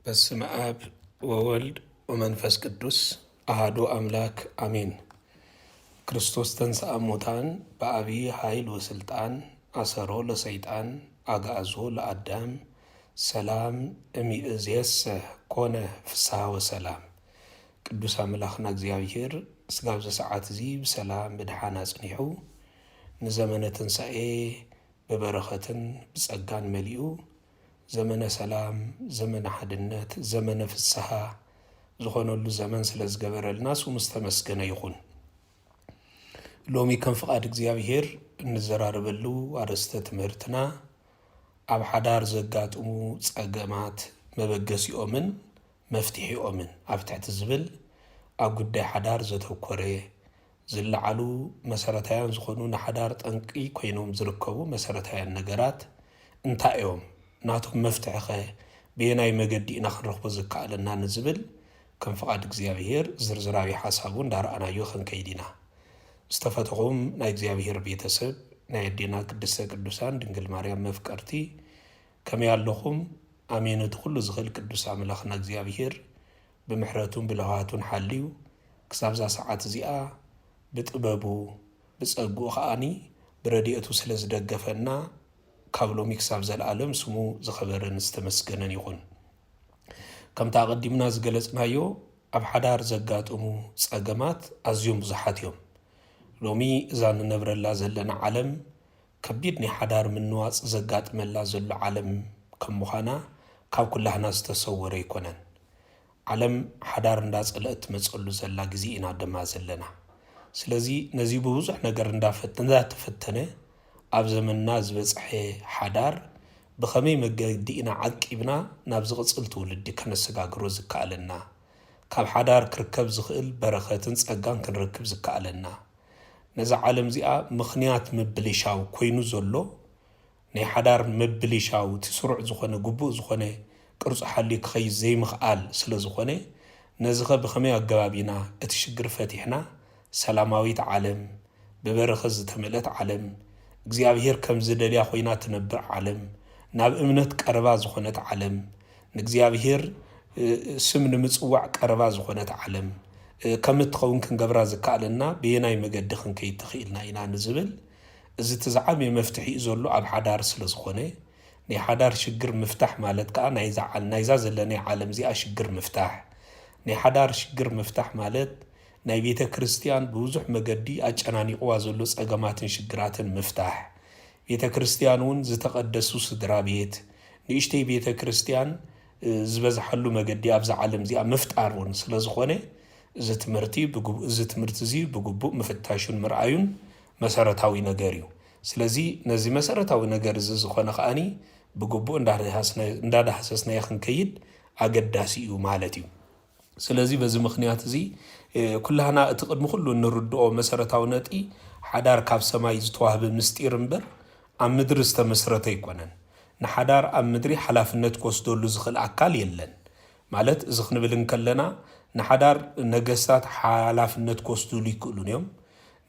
በስመ አብ ወወልድ ወመንፈስ ቅዱስ አሐዱ አምላክ አሜን። ክርስቶስ ተንሥአ እሙታን በዐቢይ ኃይል ወሥልጣን አሰሮ ለሰይጣን አግዓዞ ለአዳም ሰላም እሚእዜሰ ኮነ ፍስሐ ወሰላም። ቅዱስ አምላኽና እግዚአብሔር እስካብ ሰዓት እዚ ብሰላም ብድሓን አጽኒሑ ንዘመነ ትንሣኤ በበረኸትን ብጸጋን መሊኡ ዘመነ ሰላም ዘመነ ሓድነት ዘመነ ፍስሐ ዝኾነሉ ዘመን ስለ ዝገበረልና ስሙ ዝተመስገነ ይኹን። ሎሚ ከም ፍቓድ እግዚአብሔር እንዘራረበሉ አርእስተ ትምህርትና ኣብ ሓዳር ዘጋጥሙ ጸገማት መበገሲኦምን መፍትሒኦምን ኣብ ትሕቲ ዝብል ኣብ ጉዳይ ሓዳር ዘተኮረ ዝለዓሉ መሰረታውያን ዝኾኑ ንሓዳር ጠንቂ ኮይኖም ዝርከቡ መሰረታውያን ነገራት እንታይ እዮም? ናቶም መፍትሒ ኸ ብየናይ መገዲ ኢና ክንረኽቦ ዝከኣለና ንዝብል ከም ፍቓድ እግዚአብሔር ዝርዝራዊ ሓሳቡ እንዳረኣናዮ ክንከይድ ኢና። ዝተፈተኹም ናይ እግዚአብሔር ቤተሰብ ናይ ኣዴና ቅድስተ ቅዱሳን ድንግል ማርያም መፍቀርቲ ከመይ ኣለኹም? ኣሜን። ኩሉ ዝኽእል ቅዱስ ኣምላኽና እግዚአብሔር ብምሕረቱን ብልሃቱን ሓልዩ ክሳብ ዛ ሰዓት እዚኣ ብጥበቡ ብጸጉኡ ኸኣኒ ብረድኤቱ ስለ ዝደገፈና ካብ ሎሚ ክሳብ ዘለዓለም ስሙ ዝኸበረን ዝተመስገነን ይኹን። ከምታ ቀዲምና ዝገለጽናዮ ኣብ ሓዳር ዘጋጥሙ ጸገማት ኣዝዮም ብዙሓት እዮም። ሎሚ እዛ ንነብረላ ዘለና ዓለም ከቢድ ናይ ሓዳር ምንዋፅ ዘጋጥመላ ዘሎ ዓለም ከም ምዃና ካብ ኩላህና ዝተሰወረ ይኮነን። ዓለም ሓዳር እንዳጸልአት ትመጸሉ ዘላ ግዜ ኢና ድማ ዘለና። ስለዚ ነዚ ብብዙሕ ነገር እንዳተፈተነ ኣብ ዘመንና ዝበጽሐ ሓዳር ብኸመይ መገዲ ኢና ዓቂብና ናብ ዝቕጽል ትውልዲ ከነሰጋግሮ ዝከኣለና፣ ካብ ሓዳር ክርከብ ዝኽእል በረኸትን ጸጋን ክንረክብ ዝከኣለና፣ ነዛ ዓለም እዚኣ ምኽንያት ምብልሻው ኮይኑ ዘሎ ናይ ሓዳር ምብልሻው ትስሩዕ ዝኾነ ግቡእ ዝኾነ ቅርጹ ሓልዩ ክኸይድ ዘይምኽኣል ስለ ዝኾነ ነዚ ኸ ብኸመይ ኣገባቢና እቲ ሽግር ፈቲሕና ሰላማዊት ዓለም ብበረኸት ዝተመልአት ዓለም እግዚአብሔር ከም ዝደልያ ኮይና ትነብር ዓለም ናብ እምነት ቀረባ ዝኾነት ዓለም ንእግዚአብሔር ስም ንምጽዋዕ ቀረባ ዝኾነት ዓለም ከም እትኸውን ክንገብራ ዝከኣለና ብየናይ መገዲ ክንከይድ ትኽኢልና ኢና ንዝብል እዚ ትዝዓበየ መፍትሒ ዘሎ ኣብ ሓዳር ስለ ዝኾነ ናይ ሓዳር ሽግር ምፍታሕ ማለት ከዓ ናይዛ ዘለና ዓለም እዚኣ ሽግር ምፍታሕ ናይ ሓዳር ሽግር ምፍታሕ ማለት ናይ ቤተ ክርስቲያን ብብዙሕ መገዲ ኣጨናኒቕዋ ዘሎ ጸገማትን ሽግራትን ምፍታሕ ቤተ ክርስቲያን እውን ዝተቐደሱ ስድራ ቤት ንእሽተይ ቤተ ክርስቲያን ዝበዝሓሉ መገዲ ኣብዛ ዓለም እዚኣ ምፍጣር እውን ስለ ዝኾነ እዚ ትምህርቲ እዚ ብግቡእ ምፍታሹን ምርኣዩን መሰረታዊ ነገር እዩ። ስለዚ ነዚ መሰረታዊ ነገር እዚ ዝኾነ ከኣኒ ብግቡእ እንዳዳሃሰስናዮ ክንከይድ ኣገዳሲ እዩ ማለት እዩ። ስለዚ በዚ ምኽንያት እዚ ኩላህና እቲ ቅድሚ ኩሉ እንርድኦ መሰረታዊ ነጥቢ ሓዳር ካብ ሰማይ ዝተዋህበ ምስጢር እምበር ኣብ ምድሪ ዝተመስረተ ኣይኮነን። ንሓዳር ኣብ ምድሪ ሓላፍነት ክወስደሉ ዝኽእል ኣካል የለን ማለት እዚ ክንብል እንከለና ንሓዳር ነገስታት ሓላፍነት ክወስድሉ ይክእሉን እዮም።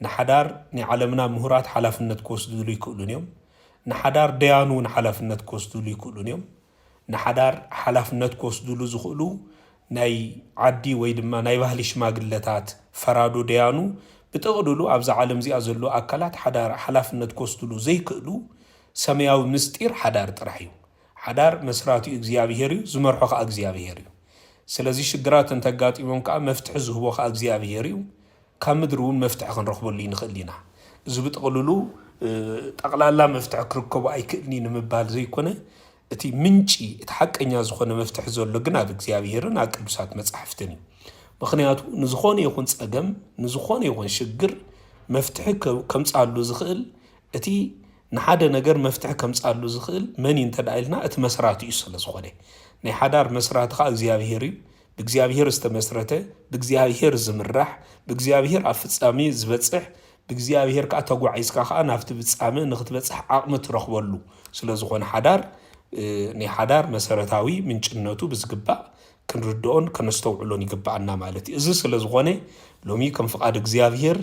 ንሓዳር ናይ ዓለምና ምሁራት ሓላፍነት ክወስድሉ ይክእሉን እዮም። ንሓዳር ደያኑ እውን ሓላፍነት ክወስድሉ ይክእሉን እዮም። ንሓዳር ሓላፍነት ክወስድሉ ዝኽእሉ ናይ ዓዲ ወይ ድማ ናይ ባህሊ ሽማግለታት ፈራዶ ደያኑ ብጥቕልሉ ኣብዛ ዓለም እዚኣ ዘሎ ኣካላት ሓዳር ሓላፍነት ክወስድሉ ዘይክእሉ ሰማያዊ ምስጢር ሓዳር ጥራሕ እዩ። ሓዳር መስራቱ እግዚአብሔር እዩ፣ ዝመርሖ ከዓ እግዚአብሔር እዩ። ስለዚ ሽግራት እንተጋጢሞም ከዓ መፍትሒ ዝህቦ ከዓ እግዚአብሔር እዩ። ካብ ምድሪ እውን መፍትሒ ክንረኽበሉ ንኽእል ኢና። እዚ ብጥቕልሉ ጠቕላላ መፍትሒ ክርከቡ ኣይክእልኒ ንምባል ዘይኮነ እቲ ምንጪ እቲ ሓቀኛ ዝኾነ መፍትሒ ዘሎ ግን ኣብ እግዚአብሔርን ኣብ ቅዱሳት መጻሕፍትን እዩ። ምክንያቱ ንዝኾነ ይኹን ጸገም ንዝኾነ ይኹን ሽግር መፍትሒ ከምጻሉ ዝኽእል እቲ ንሓደ ነገር መፍትሒ ከምጻሉ ዝኽእል መን እንተዳኢልና እቲ መስራቱ እዩ ስለ ዝኾነ ናይ ሓዳር መስራቲ ከዓ እግዚአብሔር እዩ። ብእግዚአብሔር ዝተመስረተ ብእግዚአብሔር ዝምራሕ ብእግዚአብሔር ኣብ ፍጻሜ ዝበጽሕ ብእግዚአብሔር ከዓ ተጓዒዝካ ከዓ ናብቲ ፍጻሜ ንኽትበጽሕ ዓቕሚ ትረኽበሉ ስለ ዝኾነ ሓዳር ናይ ሓዳር መሰረታዊ ምንጭነቱ ብዝግባእ ክንርድኦን ከነስተውዕሎን ይግባአና ማለት እዩ። እዚ ስለ ዝኾነ ሎሚ ከም ፍቓድ እግዚአብሔር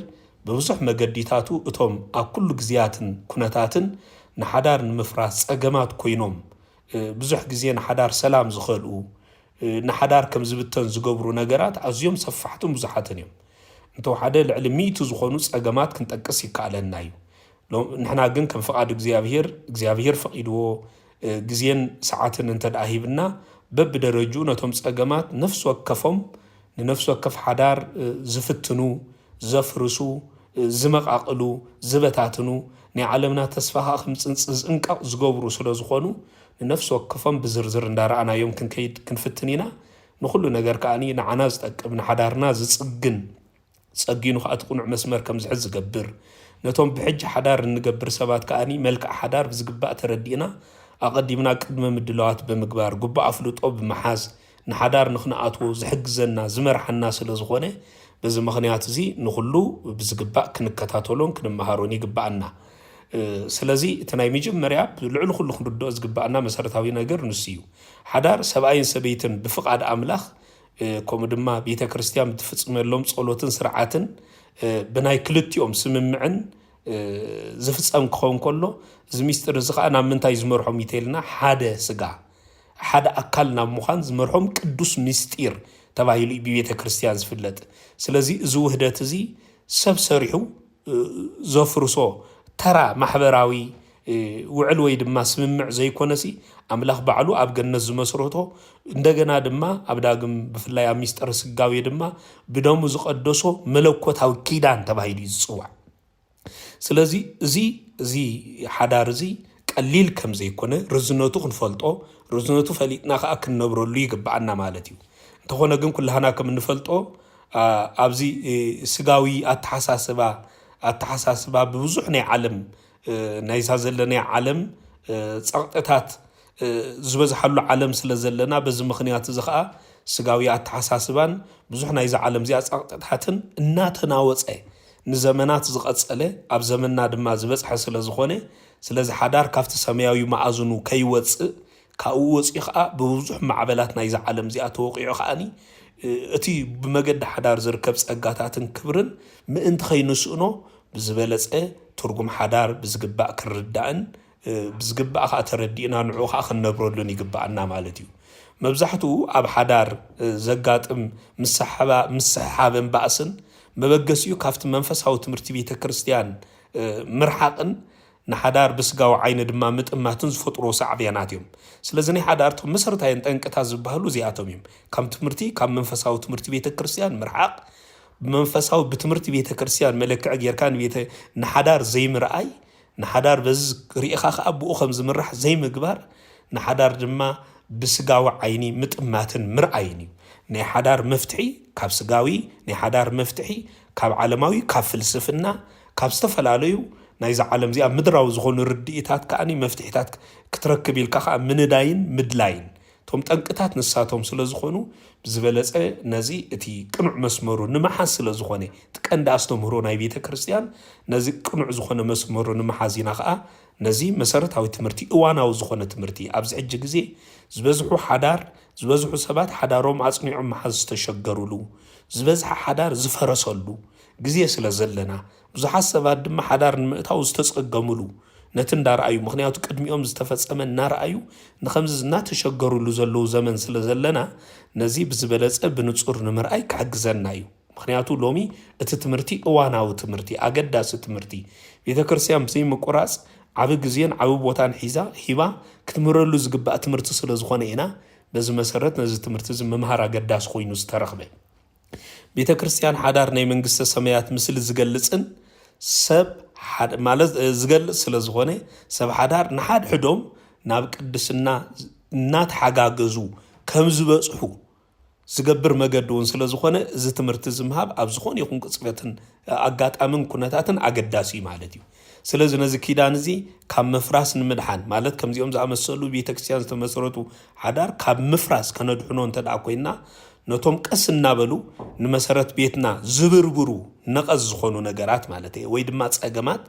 ብብዙሕ መገዲታቱ እቶም ኣብ ኩሉ ግዜያትን ኩነታትን ንሓዳር ንምፍራስ ጸገማት ኮይኖም ብዙሕ ግዜ ንሓዳር ሰላም ዝኸልኡ ንሓዳር ከም ዝብተን ዝገብሩ ነገራት ኣዝዮም ሰፋሕትን ብዙሓትን እዮም እንተው ሓደ ልዕሊ 100 ዝኾኑ ፀገማት ክንጠቅስ ይከኣለና እዩ ንሕና ግን ከም ፍቓድ እግዚአብሔር ፈቂድዎ ግዜን ሰዓትን እንተደኣ ሂብና በብደረጅኡ ነቶም ፀገማት ነፍሲ ወከፎም ንነፍሲ ወከፍ ሓዳር ዝፍትኑ ዘፍርሱ ዝመቃቅሉ ዝበታትኑ ናይ ዓለምና ተስፋ ክምፅንፅ ዝንቃቕ ዝገብሩ ስለ ዝኾኑ ንነፍሲ ወከፎም ብዝርዝር እንዳረኣናዮም ክንከይድ ክንፍትን ኢና ንኩሉ ነገር ከኣኒ ንዓና ዝጠቅም ንሓዳርና ዝፅግን ፀጊኑ ከዓ ትቁኑዕ መስመር ከም ዝሕዝ ዝገብር ነቶም ብሕጂ ሓዳር እንገብር ሰባት ከኣኒ መልክዕ ሓዳር ብዝግባእ ተረዲእና ኣቐዲምና ቅድመ ምድለዋት ብምግባር ጉባእ ኣፍልጦ ብምሓዝ ንሓዳር ንኽንኣትዎ ዝሕግዘና ዝመርሓና ስለ ዝኾነ በዚ ምኽንያት እዚ ንኩሉ ብዝግባእ ክንከታተሎን ክንመሃሮን ይግባአና ስለዚ እቲ ናይ መጀመርያ ልዕሊ ኩሉ ክንርድኦ ዝግባአና መሰረታዊ ነገር ንሱ እዩ ሓዳር ሰብኣይን ሰበይትን ብፍቓድ ኣምላኽ ከምኡ ድማ ቤተ ክርስቲያን ብትፍፅመሎም ጸሎትን ስርዓትን ብናይ ክልቲኦም ስምምዕን ዝፍፀም ክኸውን ከሎ እዚ ሚስጥር እዚ ከዓ ናብ ምንታይ ዝመርሖም ይተልና ሓደ ስጋ ሓደ ኣካል ናብ ምዃን ዝመርሖም ቅዱስ ምስጢር ተባሂሉ ብቤተ ክርስቲያን ዝፍለጥ ስለዚ እዚ ውህደት እዚ ሰብ ሰሪሑ ዘፍርሶ ተራ ማሕበራዊ ውዕል ወይ ድማ ስምምዕ ዘይኮነሲ ኣምላኽ ባዕሉ ኣብ ገነት ዝመስረቶ እንደገና ድማ ኣብ ዳግም ብፍላይ ኣብ ሚስጥር ስጋዊ ድማ ብደሙ ዝቀደሶ መለኮታዊ ኪዳን ተባሂሉ ይጽዋዕ ስለዚ እዚ ሓዳር እዚ ቀሊል ከም ዘይኮነ ርዝነቱ ክንፈልጦ ርዝነቱ ፈሊጥና ከዓ ክንነብረሉ ይግባአና ማለት እዩ እንተኾነ ግን ኩላህና ከም እንፈልጦ ኣብዚ ስጋዊ ኣተሓሳስባ ብብዙሕ ናይ ዓለም ናይዛ ዘለና ዓለም ፀቕጥታት ዝበዝሓሉ ዓለም ስለ ዘለና በዚ ምኽንያት እዚ ከዓ ስጋዊ ኣተሓሳስባን ብዙሕ ናይዛ ዓለም እዚኣ ፀቕጥታትን እናተናወፀ ንዘመናት ዝቐፀለ ኣብ ዘመንና ድማ ዝበፅሐ ስለ ዝኾነ ስለዚ ሓዳር ካብቲ ሰማያዊ ማዕዝኑ ከይወፅእ ካብኡ ወፂኡ ከዓ ብብዙሕ ማዕበላት ናይዛ ዓለም እዚኣ ተወቂዑ ከዓኒ እቲ ብመገዲ ሓዳር ዝርከብ ፀጋታትን ክብርን ምእንቲ ከይንስእኖ ብዝበለፀ ትርጉም ሓዳር ብዝግባእ ክንርዳእን ብዝግባእ ከዓ ተረዲእና ንዑ ከዓ ክንነብረሉን ይግባአና ማለት እዩ መብዛሕትኡ ኣብ ሓዳር ዘጋጥም ምስሓብን ባእስን መበገሲኡ ካብቲ መንፈሳዊ ትምህርቲ ቤተ ክርስቲያን ምርሓቅን ንሓዳር ብስጋዊ ዓይኒ ድማ ምጥማትን ዝፈጥሮ ሳዕብያናት እዮም ስለዚ ናይ ሓዳርቶም መሰረታዊን ጠንቅታት ዝበሃሉ እዚኣቶም እዮም ካብ ትምህርቲ ካብ መንፈሳዊ ትምህርቲ ቤተ ክርስቲያን ምርሓቅ ብመንፈሳዊ ብትምህርቲ ቤተ ክርስቲያን መለክዕ ጌርካ ንሓዳር ዘይምርኣይ ንሓዳር በዚ ሪኢኻ ከዓ ብኡ ከም ዝምራሕ ዘይምግባር ንሓዳር ድማ ብስጋዊ ዓይኒ ምጥማትን ምርኣይን እዩ ናይ ሓዳር መፍትሒ ካብ ስጋዊ ናይ ሓዳር መፍትሒ ካብ ዓለማዊ ካብ ፍልስፍና ካብ ዝተፈላለዩ ናይዛ ዓለም እዚኣ ምድራዊ ዝኾኑ ርድኢታት ከዓኒ መፍትሒታት ክትረክብ ኢልካ ከዓ ምንዳይን ምድላይን ቶም ጠንቅታት ንሳቶም ስለ ዝኾኑ ብዝበለፀ ነዚ እቲ ቅኑዕ መስመሩ ንምሓዝ ስለ ዝኾነ ትቀንዲ ኣስተምህሮ ናይ ቤተ ክርስቲያን ነዚ ቅኑዕ ዝኾነ መስመሩ ንምሓዝ ኢና ከዓ ነዚ መሰረታዊ ትምህርቲ እዋናዊ ዝኾነ ትምህርቲ ኣብዚ ሕጂ ግዜ ዝበዝሑ ሓዳር ዝበዝሑ ሰባት ሓዳሮም ኣጽኒዖም መሓዝ ዝተሸገሩሉ ዝበዝሐ ሓዳር ዝፈረሰሉ ግዜ ስለ ዘለና ብዙሓት ሰባት ድማ ሓዳር ንምእታው ዝተጸገሙሉ ነቲ እንዳረኣዩ ምክንያቱ ቅድሚኦም ዝተፈጸመ እናረኣዩ ንኸምዚ እናተሸገሩሉ ዘለዉ ዘመን ስለ ዘለና ነዚ ብዝበለፀ ብንጹር ንምርኣይ ክሕግዘና እዩ ምክንያቱ ሎሚ እቲ ትምህርቲ እዋናዊ ትምህርቲ ኣገዳሲ ትምህርቲ ቤተ ክርስቲያን ብዘይምቁራፅ ዓብ ግዜን ዓብ ቦታን ሂባ ክትምረሉ ዝግባእ ትምህርቲ ስለ ዝኾነ ኢና በዚ መሰረት ነዚ ትምህርቲ እዚ ምምሃር ኣገዳሲ ኮይኑ ዝተረኽበ ቤተ ክርስቲያን ሓዳር ናይ መንግስተ ሰማያት ምስሊ ዝገልጽን ሰብ ማለት ዝገልጽ ስለ ዝኾነ ሰብ ሓዳር ንሓድሕዶም ናብ ቅድስና እናተሓጋገዙ ከም ዝበፅሑ ዝገብር መገዲ እውን ስለ ዝኾነ እዚ ትምህርቲ ዝምሃብ ኣብ ዝኾነ ይኹን ቅፅበትን ኣጋጣምን ኩነታትን ኣገዳሲ ማለት እዩ ስለዚ ነዚ ኪዳን እዚ ካብ ምፍራስ ንምድሓን ማለት ከምዚኦም ዝኣመሰሉ ቤተክርስቲያን ዝተመስረቱ ሓዳር ካብ ምፍራስ ከነድሕኖ እንተደኣ ኮይና ነቶም ቀስ እናበሉ ንመሰረት ቤትና ዝብርብሩ ነቐዝ ዝኾኑ ነገራት ማለት እዩ ወይ ድማ ፀገማት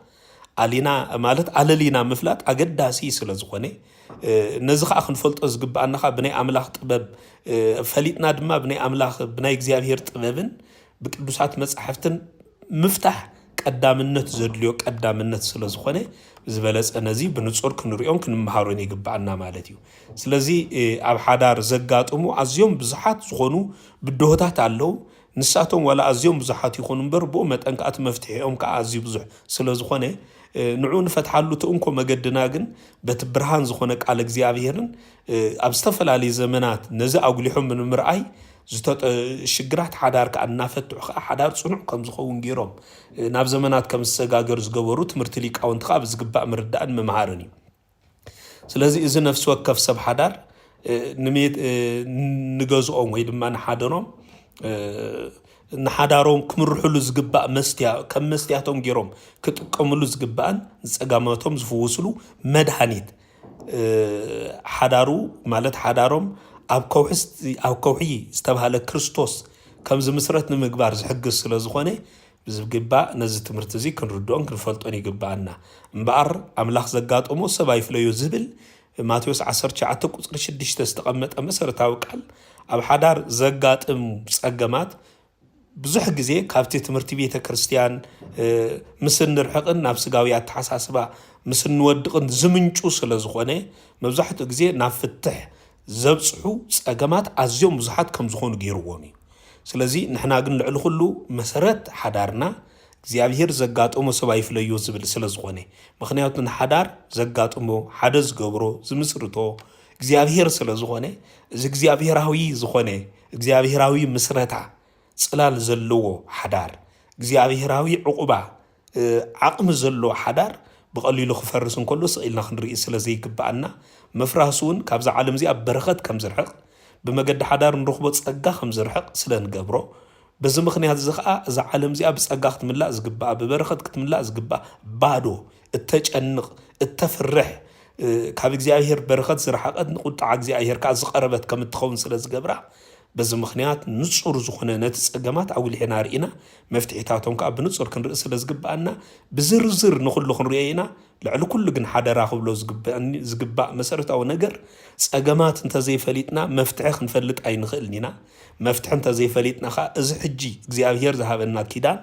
ኣሊና ማለት ኣለሊና ምፍላጥ ኣገዳሲ ስለ ዝኾነ ነዚ ከዓ ክንፈልጦ ዝግባአና ከዓ ብናይ ኣምላኽ ጥበብ ፈሊጥና ድማ ብናይ ኣምላኽ ብናይ እግዚኣብሔር ጥበብን ብቅዱሳት መጻሕፍትን ምፍታሕ ቀዳምነት ዘድልዮ ቀዳምነት ስለዝኾነ ዝበለጸ ነዚ ብንጹር ክንሪኦም ክንመሃሮን ይግባአና ማለት እዩ። ስለዚ ኣብ ሓዳር ዘጋጥሙ ኣዝዮም ብዙሓት ዝኾኑ ብድሆታት ኣለው። ንሳቶም ዋላ ኣዝዮም ብዙሓት ይኹኑ እምበር ብኡ መጠን ከኣቲ መፍትሒኦም ከዓ ኣዝዩ ብዙሕ ስለዝኾነ ንዑ ንፈትሓሉ ትእንኮ መገድና ግን በቲ ብርሃን ዝኾነ ቃል እግዚኣብሔርን ኣብ ዝተፈላለዩ ዘመናት ነዚ ኣጉሊሖም ብምርኣይ ሽግራት ሓዳር ከዓ እናፈትሑ ከዓ ሓዳር ጽኑዕ ከም ዝኸውን ገይሮም ናብ ዘመናት ከም ዝሰጋገሩ ዝገበሩ ትምህርቲ ሊቃውንቲ ከዓ ብዝግባእ ምርዳእን ምምሃርን እዩ። ስለዚ እዚ ነፍሲ ወከፍ ሰብ ሓዳር ንገዝኦም ወይ ድማ ንሓደሮም ንሓዳሮም ክምርሕሉ ዝግባእ ከም መስትያቶም ገይሮም ክጥቀምሉ ዝግባእን ዝጸጋማቶም ዝፍውስሉ መድሃኒት ሓዳሩ ማለት ሓዳሮም ኣብ ከውሒ ዝተባሃለ ክርስቶስ ከም ዝምስረት ንምግባር ዝሕግዝ ስለ ዝኾነ ብዝግባእ ነዚ ትምህርቲ እዚ ክንርድኦን ክንፈልጦን ይግባአና እምበኣር ኣምላኽ ዘጋጥሞ ሰብ ኣይፍለዮ ዝብል ማቴዎስ 19 ቁፅሪ 6 ዝተቐመጠ መሰረታዊ ቃል ኣብ ሓዳር ዘጋጥም ጸገማት ብዙሕ ግዜ ካብቲ ትምህርቲ ቤተ ክርስቲያን ምስ ንርሕቕን ናብ ስጋዊ ኣተሓሳስባ ምስ ንወድቕን ዝምንጩ ስለ ዝኾነ መብዛሕትኡ ግዜ ናብ ፍትሕ ዘብፅሑ ጸገማት ኣዝዮም ብዙሓት ከም ዝኾኑ ገይርዎም እዩ። ስለዚ ንሕና ግን ልዕሊ ኩሉ መሰረት ሓዳርና እግዚኣብሔር ዘጋጥሞ ሰብ ኣይፍለዮ ዝብል ስለ ዝኾነ ምክንያቱ ንሓዳር ዘጋጥሞ ሓደ ዝገብሮ ዝምስርቶ እግዚኣብሔር ስለ ዝኾነ እዚ እግዚኣብሔራዊ ዝኾነ እግዚኣብሔራዊ ምስረታ ጽላል ዘለዎ ሓዳር እግዚኣብሔራዊ ዕቁባ ዓቕሚ ዘለዎ ሓዳር ብቐሊሉ ክፈርስ እንከሎ ስኢልና ክንርኢ ስለ ዘይግባአና መፍራሱ እውን ካብዛ ዓለም እዚኣ በረኸት ከም ዝርሕቕ ብመገዲ ሓዳር ንረኽቦ ጸጋ ከም ዝርሕቕ ስለ ንገብሮ በዚ ምክንያት እዚ ከዓ እዛ ዓለም እዚኣ ብጸጋ ክትምላእ ዝግባእ ብበረኸት ክትምላእ ዝግባእ ባዶ እተጨንቕ እተፍርሕ ካብ እግዚኣብሔር በረኸት ዝረሓቐት ንቁጣዕ እግዚኣብሔር ከዓ ዝቐረበት ከም እትኸውን ስለ ዝገብራ በዚ ምክንያት ንጹር ዝኾነ ነቲ ጸገማት ኣጉሊሕና ርኢና መፍትሒታቶም ከዓ ብንጹር ክንርኢ ስለ ዝግባአና ብዝርዝር ንኹሉ ክንሪኦ ኢና ልዕሊ ኩሉ ግን ሓደራ ክብሎ ዝግባእ መሰረታዊ ነገር ጸገማት እንተዘይፈሊጥና መፍትሒ ክንፈልጥ ኣይንኽእልን ኢና መፍትሒ እንተዘይፈሊጥና ከዓ እዚ ሕጂ እግዚኣብሔር ዝሃበና ኪዳን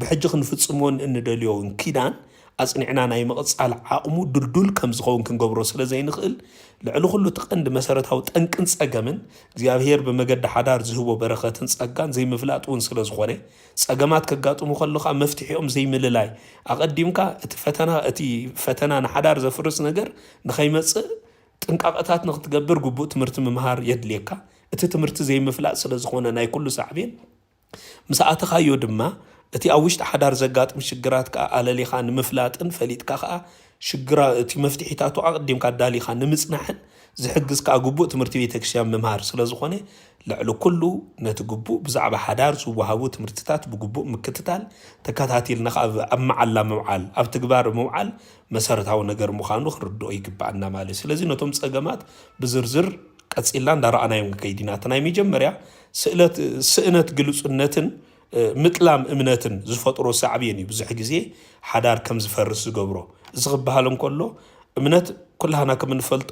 ብሕጂ ክንፍጽሞን እንደልዮን ኪዳን ኣጽኒዕና ናይ መቕጻል ዓቕሙ ድልዱል ከም ዝኸውን ክንገብሮ ስለ ዘይንኽእል ልዕሊ ኩሉ ትቐንዲ መሰረታዊ ጠንቅን ጸገምን እግዚአብሔር በመገድ ሓዳር ዝህቦ በረኸትን ጸጋን ዘይምፍላጥ እውን ስለ ዝኾነ ጸገማት ከጋጥሙ ከለኻ መፍትሒኦም ዘይምልላይ ኣቐዲምካ እቲ ፈተና ንሓዳር ዘፍርስ ነገር ንኸይመጽእ ጥንቃቐታት ንኽትገብር ግቡእ ትምህርቲ ምምሃር የድልየካ እቲ ትምህርቲ ዘይምፍላጥ ስለ ዝኾነ ናይ ኩሉ ሳዕቤን ምስኣተኻዮ ድማ እቲ ኣብ ውሽጢ ሓዳር ዘጋጥም ሽግራት ከዓ ኣለሊኻ ንምፍላጥን ፈሊጥካ ከዓ ሽግራ እቲ መፍትሒታቱ ኣቐዲምካ ዳሊኻ ንምጽናሕን ዝሕግዝ ከዓ ግቡእ ትምህርቲ ቤተ ክርስቲያን ምምሃር ስለ ዝኾነ ልዕሊ ኩሉ ነቲ ግቡእ ብዛዕባ ሓዳር ዝወሃቡ ትምህርትታት ብግቡእ ምክትታል ተከታቲልና ኣብ መዓላ ምውዓል ኣብ ትግባር ምውዓል መሰረታዊ ነገር ምዃኑ ክንርድኦ ይግባአና ማለት ስለዚ ነቶም ጸገማት ብዝርዝር ቀጺልና እንዳረኣናዮም ከይዲና ናይ መጀመርያ ስእነት ግልጽነትን ምጥላም እምነትን ዝፈጥሮ ሳዕብየን እዩ ብዙሕ ግዜ ሓዳር ከም ዝፈርስ ዝገብሮ እዚ ክበሃል እንከሎ እምነት ኩላህና ከም እንፈልጦ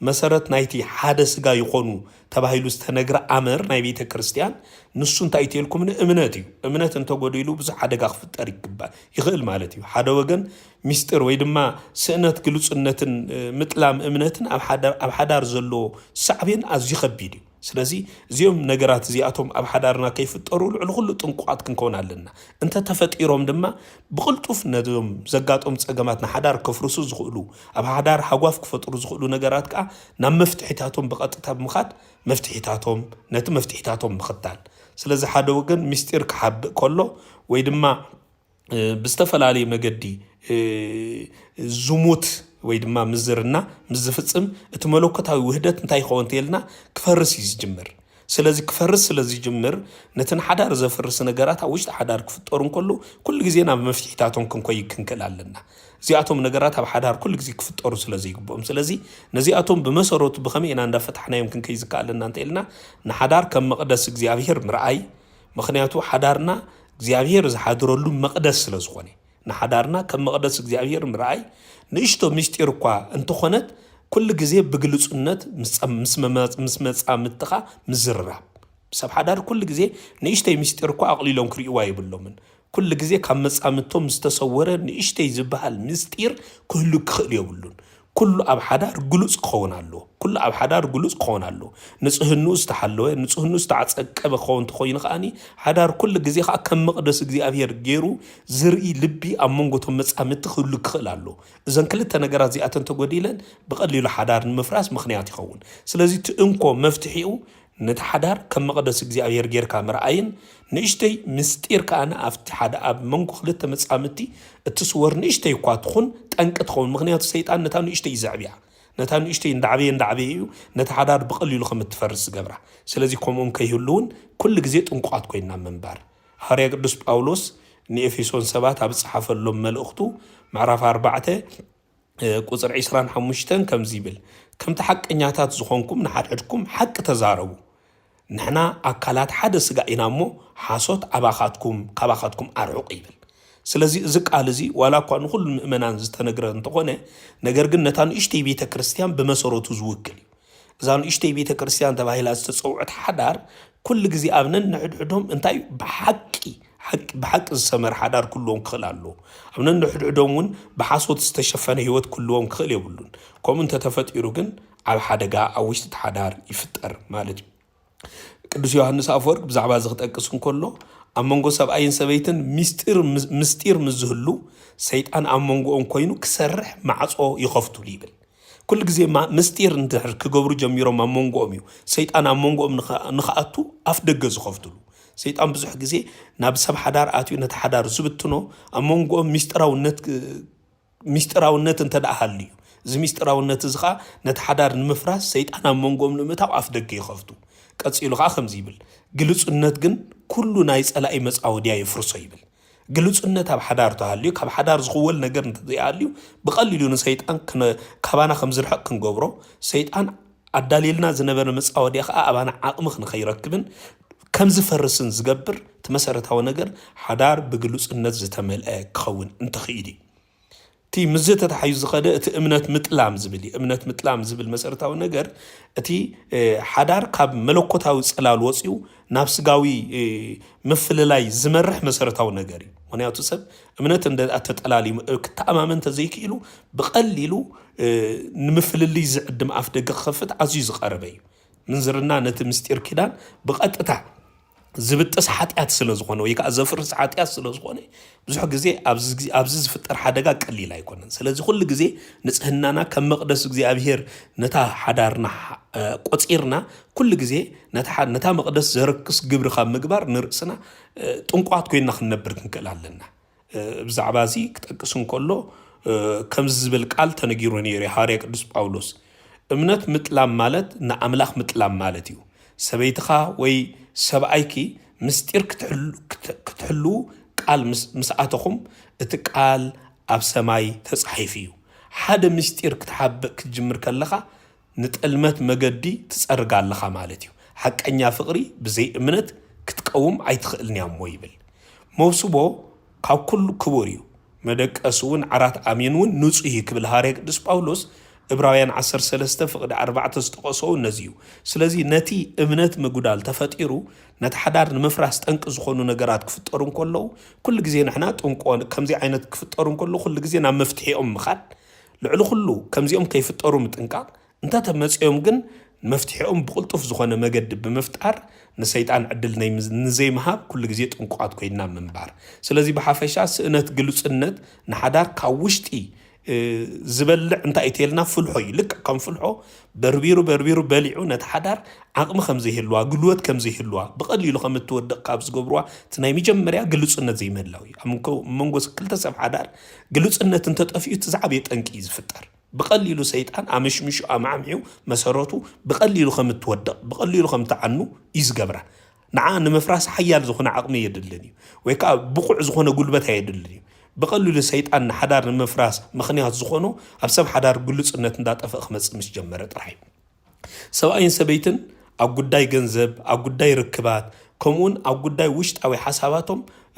መሰረት ናይቲ ሓደ ስጋ ይኾኑ ተባሂሉ ዝተነግረ ኣመር ናይ ቤተ ክርስቲያን ንሱ እንታይ ትልኩም እምነት እዩ እምነት እንተጎዲሉ ብዙሕ ሓደጋ ክፍጠር ይኽእል ማለት እዩ ሓደ ወገን ሚስጥር ወይ ድማ ስእነት ግልጽነትን ምጥላም እምነትን ኣብ ሓዳር ዘሎ ሳዕብየን ኣዝዩ ከቢድ እዩ ስለዚ እዚኦም ነገራት እዚኣቶም ኣብ ሓዳርና ከይፍጠሩ ልዕሊ ኩሉ ጥንቁቃት ክንከውን ኣለና እንተ ተፈጢሮም ድማ ብቕልጡፍ ነዞም ዘጋጦም ጸገማት ንሓዳር ከፍርሱ ዝኽእሉ ኣብ ሓዳር ሓጓፍ ክፈጥሩ ዝኽእሉ ነገራት ከዓ ናብ መፍትሒታቶም ብቐጥታ ብምኻድ መፍትሒታቶም ነቲ መፍትሒታቶም ምኽታል ስለዚ ሓደ ወገን ምስጢር ክሓብእ ከሎ ወይ ድማ ብዝተፈላለየ መገዲ ዝሙት ወይ ድማ ምዝርና ምዝፍጽም እቲ መለኮታዊ ውህደት እንታይ ይኸውን ተልና ክፈርስ ይጅምር ስለዚ ክፈርስ ስለዚ ጅምር ነትን ሓዳር ዘፈርስ ነገራት ኣብ ውሽጢ ሓዳር ክፍጠሩ እንከሉ ኩሉ ግዜ ናብ መፍትሒታቶም ክንክእል ኣለና እዚኣቶም ነገራት ኣብ ሓዳር ኩሉ ግዜ ክፍጠሩ ስለዚ ይግብኦም ስለዚ ነዚኣቶም ብመሰረቱ ብኸመይ ኢና እንዳፈታሕናዮም ክንከይ ዝከኣለና እንተልና ንሓዳር ከም መቕደስ እግዚአብሔር ምርኣይ ምክንያቱ ሓዳርና እግዚአብሔር ዝሓድረሉ መቕደስ ስለ ዝኾነ ንሓዳርና ከም መቕደስ እግዚአብሔር ምርኣይ ንእሽቶ ምስጢር እኳ እንተኾነት ኩሉ ግዜ ብግልጽነት ምስ መጻምትኻ ምዝርራብ ሰብ ሓዳር ኩሉ ግዜ ንእሽተይ ምስጢር እኳ ኣቕሊሎም ክርእዋ ይብሎምን كل جزء كم مسامتهم مستسورة نشتي زبال مستير كل كل يقولون كل أب حدار جلوس قون له كل أب حدار جلوس قون له نصه النوس تحلوه نصه النوس تعسك بخون تخوين خاني حدار كل جزء كم مقدس جزء أبير جيرو زري لبي أمونجتهم مسامت كل كل له إذا كل التنجارات زي أتنتقديلن بقليل حدار المفراس مخنيات يخون سلازي تنكو مفتحيو نتحدار كم مقدس جزء أبير جير كاميرا عين نشتي مستير كأنا أفتح حدا أب منكو خلت مسامتي التصور نشتي قاتخون تأنك تخون مغنيات السيطان نتانو نشتي زعبيع نتانو نشتي ندعبيه نتحدار بقليل خم تفرس جبرة سلازي قومون كيهلون كل جزء تنقعد كوينا منبر هاريا قدس باولوس نيفيسون سبات عبد صحافة اللهم ملأختو معرف 4 قصر 25 كم زيبل كم تحق إنياتات زخونكم نحرجكم حق تزاربوا نحنا أكلات حد سجائنا مو حاسوت كباخاتكم أرعق يبل سلازي زك على ولا كان كل مؤمنان زتنجرن تقونه نجرجن نتان إشتي بيت كريستيان بمسروت زوجل زان إشتي بيت كريستيان تبعه لاست تصوعت حدار كل جزء أبنن نعدهم انتي بحق السمر حدار كلهم خلالو أبنن نعدهم بحاسوت استشفنا هيوت كلهم خل يقولون كم انت تفتيرو جن على حدقة أو وشت حدار يفتر مالتي ቅዱስ ዮሐንስ አፈወርቅ ብዛዕባ ዝኽጠቅሱን ከሎ ኣብ መንጎ ሰብኣይን ሰበይትን ምስጢር ምዝህሉ ሰይጣን ኣብ መንጎኦም ኮይኑ ክሰርሕ ማዕጾ ይኸፍቱሉ ይብል ኩሉ ግዜ ምስጢር እንድሕር ክገብሩ ጀሚሮም ኣብ መንጎኦም እዩ ሰይጣን ኣብ መንጎኦም ንኽኣቱ ኣፍ ደገ ዝኸፍቱሉ ሰይጣን ብዙሕ ግዜ ናብ ሰብ ሓዳር ኣትዩ ነቲ ሓዳር ዝብትኖ ኣብ መንጎኦም ሚስጥራውነት እንተደኣ ሃልዩ እዚ ሚስጥራውነት እዚ ኸኣ ነቲ ሓዳር ንምፍራስ ሰይጣን ኣብ መንጎኦም ንምእታው ኣፍ ደገ ይኸፍቱ قصيلو خم زيبل قلصنت جن كل نايس على أي مسعودية يفرص يبل قلصنت هب حدار تهاليو كب حدار زغول نجر نتضيعليو بقليلون سيطان كبانا خمزر حق نجبرو سيطان الدليلنا زنبر مسعودية أبانا عقمخ نخيركبن كم زفرسن زجبر تمسرت هوا نجر حدار بقلصنت زتمل كون انت خيدي تي مزيت تحيز خده ات امنت متلام زبل مسرتاو نجر اتي حدار كاب ملكوتاو صلال وصيو نفسغاوي مفللاي زمرح مسرتاو نجري ونياتو سب امنت اند اتطلالي كتامامن تزيكيلو بقليلو نمفللي زعدم اف دغ خفت عزيز قربي منزرنا نت مستير كيدان بقطتا زبطس حاتيات سلازخونه ويكا زفرس حاتيات سلازخونه بزح غزي ابز زفطر حدغا قليل ايكونن سلازي كل غزي نصحنانا كم مقدس غزي ابير نتا حدارنا قصيرنا كل غزي نتا مقدس زركس غبرخا مغبار نرسنا طنقات كوينا خنبر كنكلالنا بزعبازي كتقسن كله كم زبل قال تنغيروني هاريا قدس باولوس امنت متلام مالت ناملاخ متلام مالتيو سبيتخا وي سبعيكي مستير كتحلو قال مساعتكم اتقال اب سماي تصحيفيو حدا مستير كتحبق كجمر كلخا نتقلمت مجدي تصرغالخا مالتيو حقنيا فقري بزي امنت كتقوم ايتخلنيا مويبل موسبو كاو كل كبوريو مدك اسون عرات امينون نصحي كبل هاريك دس باولوس إبراهيم 13 فقد 4 استقصوا نزيو سلازي نتي امنت مغدال تفطيرو نتحدار نمفراس طنق زخونو نغرات كفطرون كلو كل غزي نحنا طنقون كمزي عينت كفطرون كلو كل غزي نا مفتحيهم مخال لعلو كلو كمزيهم كيفطرو مطنقا انت تمصيهم جن مفتحيهم بقلطف زخونه مجد بمفتار نسيطان عدل نزي مهاب كل غزي طنقات كوينا منبار سلازي بحافشا سنت جلصنت نحدار كاوشتي زبلع انت ايتيلنا فلحوي لك كم فلحو بربيرو بليعو نتحدار عقم خمزي هلوا قلوت كمزي هلوا بقليلو خم تودق قابس قبروا تناي مجمريا قلصنت زي مهلاوي امكو منغوس كلتا سب حدار قلصنت انت طفيو تزعب يطنقي يفطر بقليلو سيطان امشمشو امعميو مسروتو بقليلو خم تودق بقليلو خم تعنو يزغبره نعان مفراس حيال زخنا عقمي يدلني ويكا بقع زخنا قلبت هيدلني بقلل سيطان حدار المفراس مخنيات زخونو ابسب حدار قلصنت انداطف اخمص مش جمره طرحي سواء سبيتن او غداي ገንዘብ او غداي ركبات كمون او غداي وشطاوي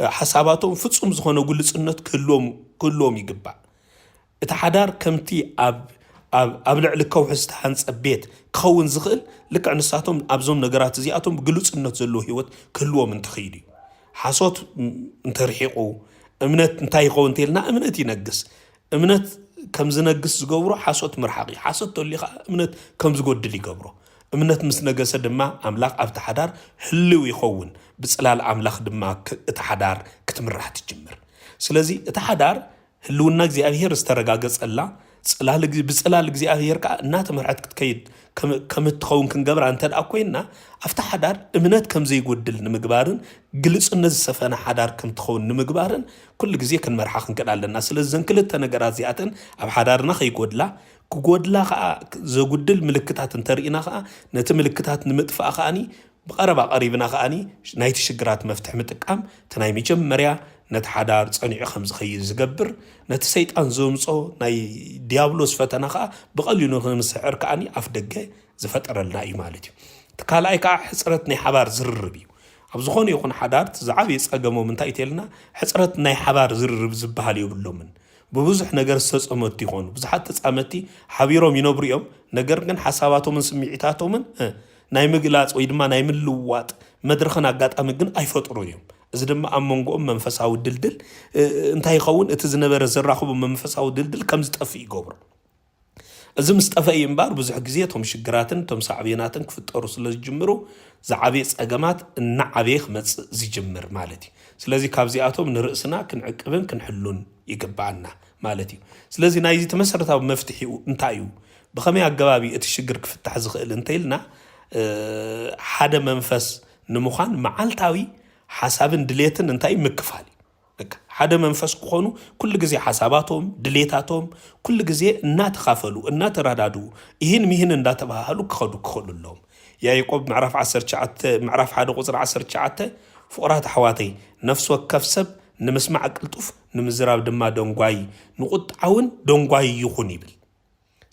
حساباتهم ፍጹም ዝሆነ قلصنت كلهم يغبا اتا حدار كمتي اب لعل كوحست حنصبيت كون زخل لك انساتهم ابزوم نغرات زياتهم قلصنت زلو هيوت كلهم انتخيدي حصوت انترحقو امنت انتاي خو انتيلنا امنت ينقص امنت كم زنقص زقبرو حصوت مرحقي حصوت تولي امنت كم زقودل يقبرو امنت مسنقص دما املاق ابت حدار هلو يخون بصلال املاق دما اتحدار كتمرح تجمر سلازي اتحدار هلونا እግዚአብሔር استرغاغصላ ጽላል بصلال እግዚአብሔር ካ እናተ መርዓት ክትከይድ ከም ትኸውን ክንገብር አንተ አኮይና አፍታ ሓዳር እምነት ከም ዘይጎድል ንምግባርን ግልጽነት ዝሰፈነ ሓዳር ከም ትኸውን ንምግባርን ኩሉ ግዜ ክንመርሓ ክንቀዳለና ስለዚህ ክልተ ነገራት ዚኣተን ኣብ ሓዳርና ከይጎድላ ክጎድላ ዘጉድል ምልክታት እንተርኢና ነቲ ምልክታት ንምጥፋእ ኻኒ بقرب قريبنا خاني نايت شجرات مفتح متقام تناي مجمريا نتحدار صنيع خمس خيز زقبر نتسيت انزومصو ناي ديابلوس فتنا خا بقلينو مسحر كاني افدغه زفتر لنا اي مالتي تكالاي كا حصرت ناي حبار زرربيو ابزخون يكون حدار تزعبي صقمو من تايتلنا حصرت ناي حبار زررب زبحال يبلومن ببزح ነገር ተጸመት ይሆኑ ብዙሓት ተጻመቲ ሓቢሮም ይነብሩዮም ነገር ግን ሐሳባቶም ስምዒታቶም ናይ ምግላጽ ወይ ድማ ናይ ምልዋጥ መድረኽን አጋጣሚ ግን አይፈጥሩ እዮም እዚ ድማ አመንጎም መንፈሳዊ ድልድል እንታይ ይኸውን እቲ ዝነበረ ዘራኽቡ መንፈሳዊ ድልድል ከም ዝጠፍ ይገብሩ እዚ ምስጠፈ ይምባር ብዙሕ ግዜ ቶም ሽግራትን ቶም ሳዕቤናትን ክፍጠሩ ስለዝጅምሩ ዝዓበየ ጸገማት እናዓበየ ክመጽ ዝጅምር ማለት እዩ ስለዚህ ካብዚኣቶም ንርእስና ክንዕቅብን ክንሕሉን ይግባአና ማለት እዩ ስለዚህ ናይዚ ተመሰረታዊ መፍትሒኡ እንታይ እዩ ብኸመይ አገባቢ እቲ ሽግር ክፍታሕ ዝኽእል እንተይልና ሓደ መንፈስ ንምዃን መዓልታዊ ሓሳብን ድሌትን እንታይ ምክፋል ሓደ መንፈስ ክኾኑ ኩሉ ግዜ ሓሳባቶም ድሌታቶም ኩሉ ግዜ እናተኻፈሉ እናተራዳዱ ይህን እንዳተባሃሉ ክኸዱሎም ያዕቆብ ምዕራፍ 19 ምዕራፍ 1 ቁጽር 19 ፍቁራት ኣሕዋተይ ነፍስ ወከፍ ሰብ ንምስማዕ ቅልጡፍ ንምዝራብ ድማ ደንጓይ ንቁጣውን ደንጓይ ይኹን ይብል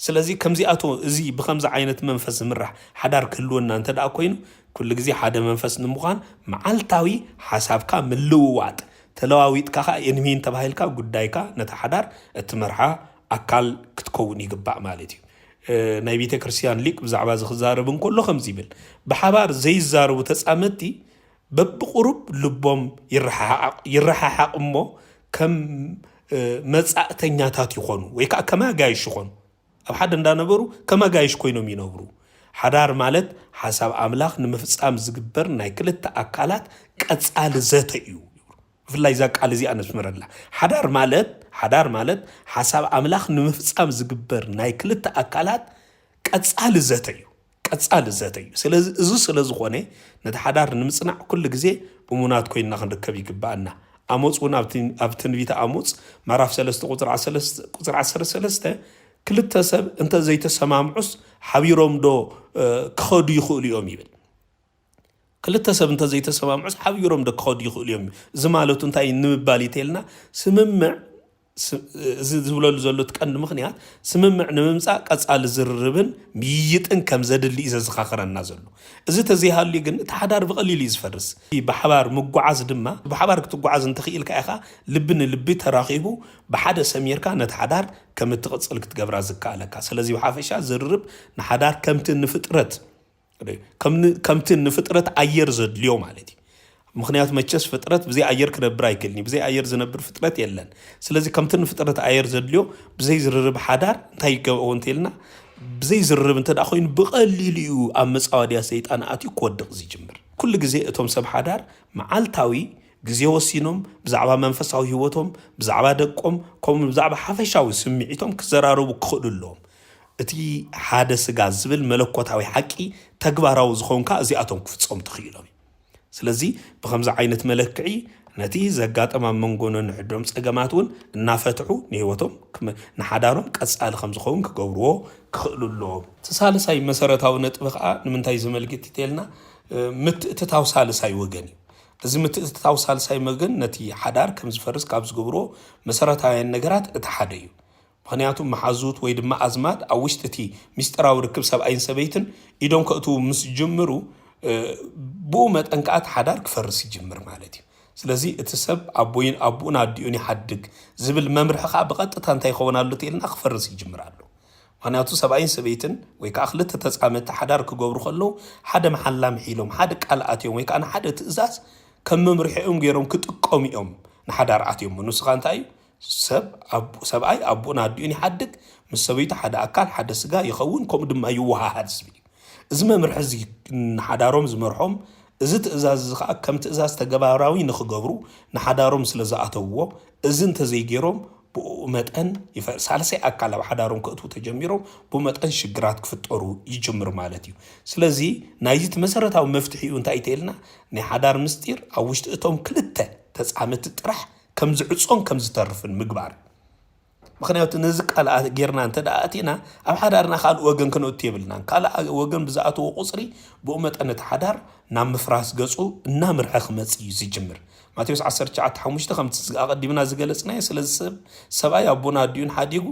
ስለዚህ ከምዚአቶ እዚ በከምዛ አይነት መንፈስ ምራህ ሓዳር ክልወና እንተ ዳ ኮይኑ ኩሉ ግዜ ሓደ መንፈስ ንምዃን መዓልታዊ ሓሳብካ ምልውዋጥ ተለዋዊጥካ እንሚን ተባሂልካ ጉዳይካ ነታ ሓዳር እትመርሓ አካል ክትከውን ይግባእ ማለት እዩ ናይ ቤተ ክርስቲያን ሊቅ ብዛዕባ ዝኽዛረብ እንከሎ ከምዚ ይብል ብሓባር ዘይዛረቡ ተጻመቲ በብቁሩብ ልቦም ይረሓሓቅ እሞ ከም መጻእተኛታት ይኾኑ ወይ ከዓ ከማጋይሽ ይኾኑ ኣብ ሓደ እንዳነበሩ ከማጋይሽ ኮይኖም ይነብሩ ሓዳር ማለት ሓሳብ ኣምላኽ ንምፍጻም ዝግበር ናይ ክልተ ኣካላት ቀጻሊ ዘተ እዩ ብፍላይ ዛ ቃል እዚ ኣነስምረላ ሓዳር ማለት ሓሳብ ኣምላኽ ንምፍጻም ዝግበር ናይ ክልተ ኣካላት ቀጻሊ ዘተ እዩ ስለዚ እዚ ስለዝኾነ ነቲ ሓዳር ንምጽናዕ ኩሉ ግዜ እሙናት ኮይንና ክንርከብ ይግባአና ኣሞጽ እውን ኣብ ትንቢተ ኣሞጽ ምዕራፍ 3 ቁጽር 13 ክልተ ሰብ እንተ ዘይተሰማምዑስ ሓቢሮም ዶ ክኸዱ ይኽእሉ እዮም ይብል ክልተ ሰብ እንተ ዘይተሰማምዑስ ሓቢሮም ዶ ክኸዱ ይኽእሉ እዮም እዚ ማለቱ እንታይ ንምባል ይተልና ስምምዕ ዝብለሉ ዘሎ ትቀንዲ ምኽንያት ስምምዕ ንምምጻእ ቀጻሊ ዝርርብን ምይይጥን ከም ዘድሊ ዘዘኻኽረና ዘሎ እዚ ተዘይሃልዩ ግን እቲ ሓዳር ብቐሊሉ ዝፈርስ ብሓባር ምጓዓዝ ድማ ብሓባር ክትጓዓዝ እንተኽኢልካ ኢኻ ልቢ ንልቢ ተራኺቡ ብሓደ ሰሚርካ ነቲ ሓዳር ከም እትቕጽል ክትገብራ ዝከኣለካ ስለዚ ብሓፈሻ ዝርርብ ንሓዳር ከምቲ ንፍጥረት ኣየር ዘድልዮ ማለት እዩ ምክንያቱ መቸስ ፍጥረት ብዘይ ኣየር ክነብር አይክልኒ ብዘይ ኣየር ዝነብር ፍጥረት የለን ስለዚህ ከምትን ፍጥረት ኣየር ዘድልዮ ብዘይ ዝርርብ ሓዳር እንታይ ይገብኦ እንተልና ብዘይ ዝርርብ እንተ ዳ ኮይኑ ብቐሊሉ እዩ ኣብ መጻወድያ ሰይጣን ኣትዩ ክወድቕ ዝጅምር ኩሉ ግዜ እቶም ሰብ ሓዳር መዓልታዊ ግዜ ወሲኖም ብዛዕባ መንፈሳዊ ህይወቶም ብዛዕባ ደቆም ከምኡ ብዛዕባ ሓፈሻዊ ስምዒቶም ክዘራረቡ ክኽእሉሎም እቲ ሓደ ስጋ ዝብል መለኮታዊ ሓቂ ተግባራዊ ዝኾንካ እዚኣቶም ክፍጾም ትኽኢሎም ስለዚህ በከምዛ ዓይነት መለክዒ ነቲ ዘጋጠማ መንጎኖ ንሕዶም ጸገማትን እናፈትሑ ንህይወቶም ንሓዳሮም ቀጻሊ ከም ዝኸውን ክገብርዎ ክኽእሉሎም ተሳልሳይ መሰረታዊ ነጥብ ከዓ ንምንታይ ዝመልክት ይተልና ምትእትታው ሳልሳይ ወገን እዩ እዚ ምትእትታው ሳልሳይ ወገን ነቲ ሓዳር ከም ዝፈርስ ካብ ዝገብርዎ መሰረታውያን ነገራት እቲ ሓደ እዩ ምክንያቱ መሓዙት ወይ ድማ ኣዝማድ ኣብ ውሽጢ እቲ ምስጢራዊ ርክብ ሰብኣይን ሰበይትን ኢዶም ከእትዉ ምስ ጅምሩ بو متأنكات حدار كفرس يجمر مالتي سلازي اتسب أبونا أديوني حدق زبل ممرحة بقت تانتاي خونا اللو تيلنا أخفرس يجمر علو معناتو 70 سبيتن ويكا أخلت تتسعمت حدار كقبرو خلو حدا محلا محيلهم حدا قلقاتيهم ويكا أنا حدا تأزاز ከም መምርሒኦም ገይሮም ክጥቀሚኦም ንሓዳር ኣትዮም ንስኻ እንታይ ሰብኣይ ኣቦን ኣዲኡን ይሓድግ ምስ ሰበይቱ ሓደ ኣካል ሓደ ስጋ ይኸውን ከምኡ ድማ ይወሃሃድ ዝብል እዚ መምርሒ እዚ ንሓዳሮም ዝመርሖም እዚ ትእዛዝ እዚ ከዓ ከም ትእዛዝ ተገባራዊ ንኽገብሩ ንሓዳሮም ስለ ዝኣተውዎ እዚ እንተዘይገይሮም ብኡ መጠን ሳልሰይ ኣካል ኣብ ሓዳሮም ክእትዉ ተጀሚሮም ብኡ መጠን ሽግራት ክፍጠሩ ይጅምር ማለት እዩ ስለዚ ናይዚ መሰረታዊ መፍትሒኡ እንታይ ተይልና ናይ ሓዳር ምስጢር ኣብ ውሽጢ እቶም ክልተ ተፃመቲ ጥራሕ ከም ዝዕፆን ከም ዝተርፍን ምግባር ምክንያቱ ነዚ ቃል ጌርና እንተዳኣቲና ኣብ ሓዳርና ካልእ ወገን ክንእቱ የብልናን ካልእ ወገን ብዝኣተዎ ቁፅሪ ብኡ መጠን እቲ ሓዳር ናብ ምፍራስ ገፁ እናምርሐ ክመፅእ እዩ ዝጅምር ማቴዎስ 19:5 ከምቲ ኣቐዲምና ዝገለጽናዮ ስለዚ ሰብኣይ ኣቦን ኣዲኡን ሓዲጉ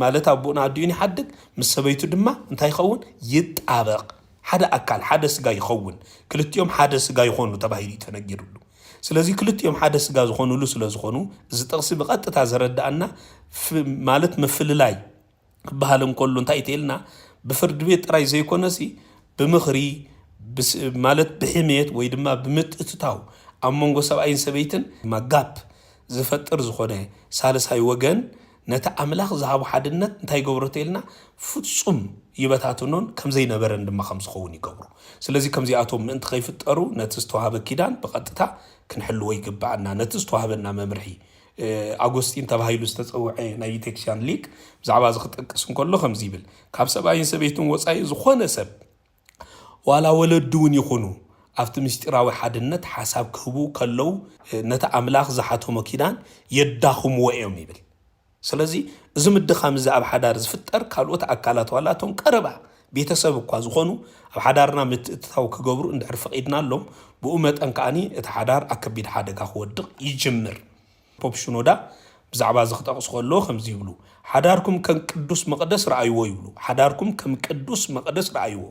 ማለት ኣቦን ኣዲኡን ይሓድግ ምስ ሰበይቱ ድማ እንታይ ይኸውን ይጣበቕ ሓደ ኣካል ሓደ ስጋ ይኸውን ክልቲኦም ሓደ ስጋ ይኾኑ ተባሂሉ ተነጊሩሉ ስለዚ ክልቲኦም ሓደ ስጋ ዝኾኑሉ ስለ ዝኾኑ እዚ ጥቕሲ ብቐጥታ ዘረዳእና ማለት ምፍልላይ ክበሃል እንከሎ እንታይ ተይልና ብፍርዲ ቤት ጥራይ ዘይኮነሲ ብምኽሪ ማለት ብሕሜት ወይ ድማ ብምትእትታው ኣብ መንጎ ሰብኣይን ሰበይትን ማጋፕ ዝፈጥር ዝኾነ ሳልሳይ ወገን ነቲ ኣምላኽ ዝሃቡ ሓድነት እንታይ ገብሮ ተይልና ፍጹም ይበታትኖን ከም ዘይነበረን ድማ ከም ዝኸውን ይገብሩ ስለዚ ከምዚኣቶም ምእንቲ ከይፍጠሩ ነቲ ዝተዋሃበ ኪዳን ብቐጥታ ክንሕልዎ ይግባአና ነቲ ዝተዋሃበና መምርሒ ኣጎስጢን ተባሂሉ ዝተፀውዐ ናይ ቤተክርስትያን ሊቅ ብዛዕባ እዚ ክጠቅስ እንከሎ ከምዚ ይብል ካብ ሰብኣይን ሰበይትን ወፃኢ ዝኾነ ሰብ ዋላ ወለዱ እውን ይኹኑ ኣብቲ ምስጢራዊ ሓድነት ሓሳብ ክህቡ ከለው ነቲ ኣምላኽ ዝሓተሞ ኪዳን የዳኽምዎ እዮም ይብል ስለዚ እዚ ምድኻም እዚ ኣብ ሓዳር ዝፍጠር ካልኦት ኣካላት ዋላቶም ቀረባ ቤተሰብ እኳ ዝኾኑ ኣብ ሓዳርና ምትእትታው ክገብሩ እንድሕር ፈቒድና ኣሎም ብኡ መጠን ከዓኒ እቲ ሓዳር ኣብ ከቢድ ሓደጋ ክወድቕ ይጅምር ፖፕ ሽኖዳ ብዛዕባ እዚ ክጠቕሱ ከሎ ከምዚ ይብሉ ሓዳርኩም ከም ቅዱስ መቕደስ ረኣይዎ ይብሉ ሓዳርኩም ከም ቅዱስ መቕደስ ረኣይዎ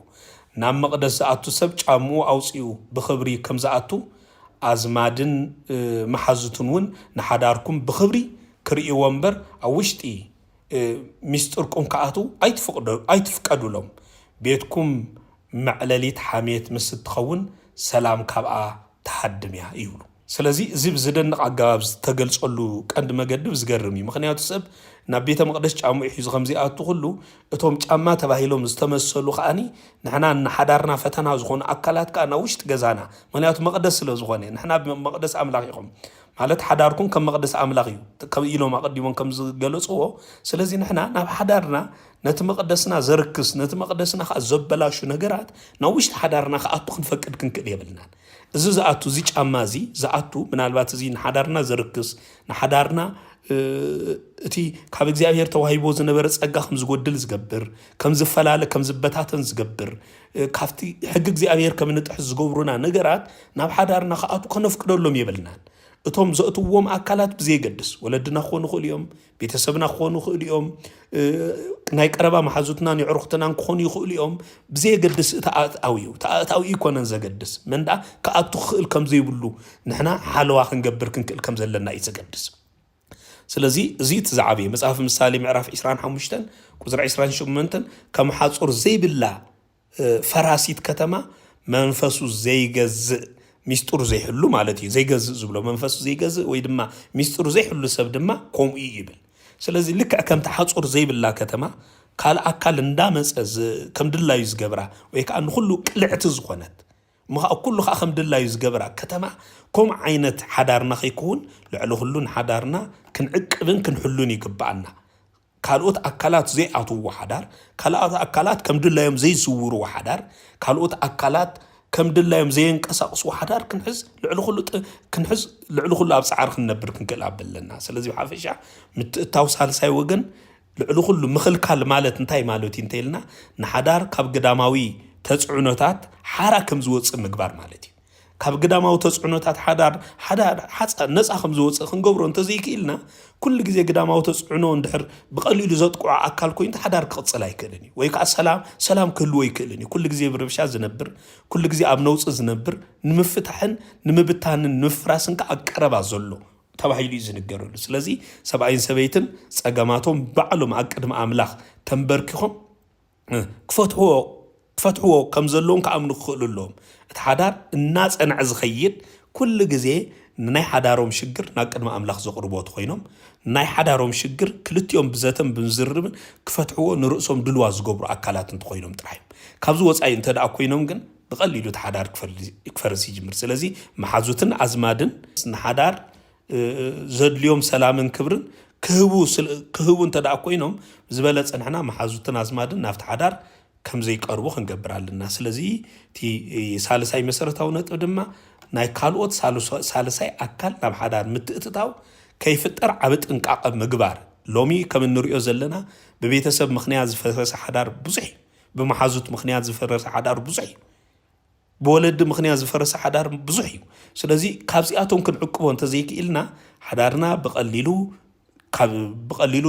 ናብ መቕደስ ዝኣቱ ሰብ ጫምኡ ኣውፂኡ ብኽብሪ ከም ዝኣቱ ኣዝማድን መሓዝቱን እውን ንሓዳርኩም ብኽብሪ ክርእይዎ እምበር ኣብ ውሽጢ ሚስጥርኩም ከኣቱ ኣይትፍቀዱሎም ቤትኩም መዕለሊት ሓሜት ምስ ትኸውን ሰላም ካብኣ ተሃድም እያ ይብሉ ስለዚ እዚ ብዝደንቕ ኣገባብ ዝተገልጸሉ ቀንዲ መገድብ ዝገርም እዩ ምክንያቱ ሰብ ናብ ቤተ መቅደስ ጫምኡ ሒዙ ከምዚኣቱ ኩሉ እቶም ጫማ ተባሂሎም ዝተመሰሉ ከዓኒ ንሕና ንሓዳርና ፈተና ዝኾኑ ኣካላት ከዓ ናብ ውሽጢ ገዛና ምክንያቱ መቅደስ ስለ ዝኾነ ንሕና መቅደስ ኣምላኽ ኢኹም ማለት ሓዳርኩም ከም መቅደስ ኣምላኽ እዩ ከም ኢሎም ኣቐዲሞም ከም ዝገለጽዎ ስለዚ ንሕና ናብ ሓዳርና ነቲ መቅደስና ዘርክስ ነቲ መቅደስና ከዓ ዘበላሹ ነገራት ናብ ውሽጢ ሓዳርና ከኣቱ ክንፈቅድ ክንክእል የብልናን እዚ ዝኣቱ እዚ ጫማ እዚ ዝኣቱ ምናልባት እዚ ንሓዳርና ዘርክስ ንሓዳርና እቲ ካብ እግዚአብሔር ተዋሂቦ ዝነበረ ጸጋ ከም ዝጎድል ዝገብር ከም ዝፈላለ ከም ዝበታተን ዝገብር ካብቲ ሕጊ እግዚአብሔር ከም ንጥሕስ ዝገብሩና ነገራት ናብ ሓዳርና ከኣቱ ከነፍቅደሎም የብልናን እቶም ዘእትዎም ኣካላት ብዘይገድስ ወለድና ክኾኑ ይኽእሉ እዮም ቤተሰብና ክኾኑ ይኽእሉ እዮም ናይ ቀረባ መሓዙትና ንዕሩኽትናን ክኾኑ ይኽእሉ እዮም ብዘይገድስ ተኣታዊ ይኮነን ዘገድስ መንዳ ከኣቱ ክኽእል ከም ዘይብሉ ንሕና ሓለዋ ክንገብር ክንክእል ከም ዘለና እዩ ዘገድስ ስለዚ እዚ ትዛዕበየ መጽሓፍ ምሳሌ ምዕራፍ 25 ቁጥሪ 28 ከም ሓጹር ዘይብላ ፈራሲት ከተማ መንፈሱ ዘይገዝእ ሚስጥሩ ዘይሕሉ ማለት እዩ ዘይገዝእ ዝብሎ መንፈሱ ዘይገዝእ ወይ ድማ ሚስጥሩ ዘይሕሉ ሰብ ድማ ከምኡ ይብል ስለዚ ልክዕ ከምቲ ሓጹር ዘይብላ ከተማ ካልእ ኣካል እንዳመፀ ከም ድላዩ ዝገብራ ወይ ከዓ ንኩሉ ቅልዕቲ ዝኾነት ኩሉ ከዓ ከም ድላዩ ዝገብራ ከተማ ከምኡ ዓይነት ሓዳርና ከይክውን ልዕሊ ኩሉ ንሓዳርና ክንዕቅብን ክንሕሉን ይግባአና ካልኦት ኣካላት ዘይኣትውዎ ሓዳር ካልኦት ኣካላት ከም ድላዮም ዘይዝውርዎ ሓዳር ካልኦት ኣካላት ከም ድላዮም ዘየንቀሳቅሱ ሓዳር ክንሕዝ ልዕሊ ኩሉ ኣብ ፃዕር ክንነብር ክንክእል ኣለና ስለዚ ብሓፈሻ ምትእታው ሳልሳይ ወገን ልዕሊ ኩሉ ምኽልካል ማለት እንታይ ማለት እዩ እንተይልና ንሓዳር ካብ ገዳማዊ ተጽዕኖታት ሓራ ከም ዝወፅእ ምግባር ማለት እዩ ካብ ገዳማዊ ተጽዕኖታት ሓዳር ነፃ ከም ዝወፅእ ክንገብሮ እንተዘይክኢልና ኩሉ ግዜ ገዳማዊ ተጽዕኖ እንድሕር ብቐሊሉ ዘጥቁዖ ኣካል ኮይኑ ሓዳር ክቕፅል ኣይክእልን እዩ ወይ ከዓ ሰላም ክህልዎ ይክእልን እዩ ኩሉ ግዜ ብርብሻ ዝነብር ኩሉ ግዜ ኣብ ነውፂ ዝነብር ንምፍታሕን ንምብታንን ንምፍራስን ከዓ ቀረባ ዘሎ ተባሂሉ እዩ ዝንገረሉ ስለዚ ሰብኣይን ሰበይትን ፀገማቶም ባዕሎም ኣብ ቅድሚ ኣምላኽ ተንበርኪኾም ክፈትሕዎ ከም ዘለዎም ከኣምኑ ክኽእሉ ኣለዎም እቲ ሓዳር እናፀንዐ ዝኸይድ كل جزء ناي حدارهم شجر ناقد ما أملاخ زقربات خوينهم ناي حدارهم شجر كلت يوم بزاتهم بنزربن كفتحوا نرقصهم دلواز جبر أكلات تخوينهم ترحم كابزو وصاي انت دا خوينهم جن بقليلو تحدار كفرسي جمر سلازي محازوتن أزمادن نحدار زد اليوم سلامن كبرن كهو انت دا خوينهم زبالت انحنا محازوتن أزمادن نافت حدار كم زي قربو خنقبر على الناس سلازي تي سالساي مسرتاو نطو دما ناي كالوت سالساي أكل ناب حدار متقطعو كيفتر عبت انقاقب مقبار لومي كم نريو زلنا ببيتسب مخنيات زفرس حدار بزحي بمحازوت مخنيات زفرس حدار بزحي بولد مخنيات زفرس حدار بزحي سلازي كابسياتهم كنعقبو انت زيك إلنا حدارنا بقليلو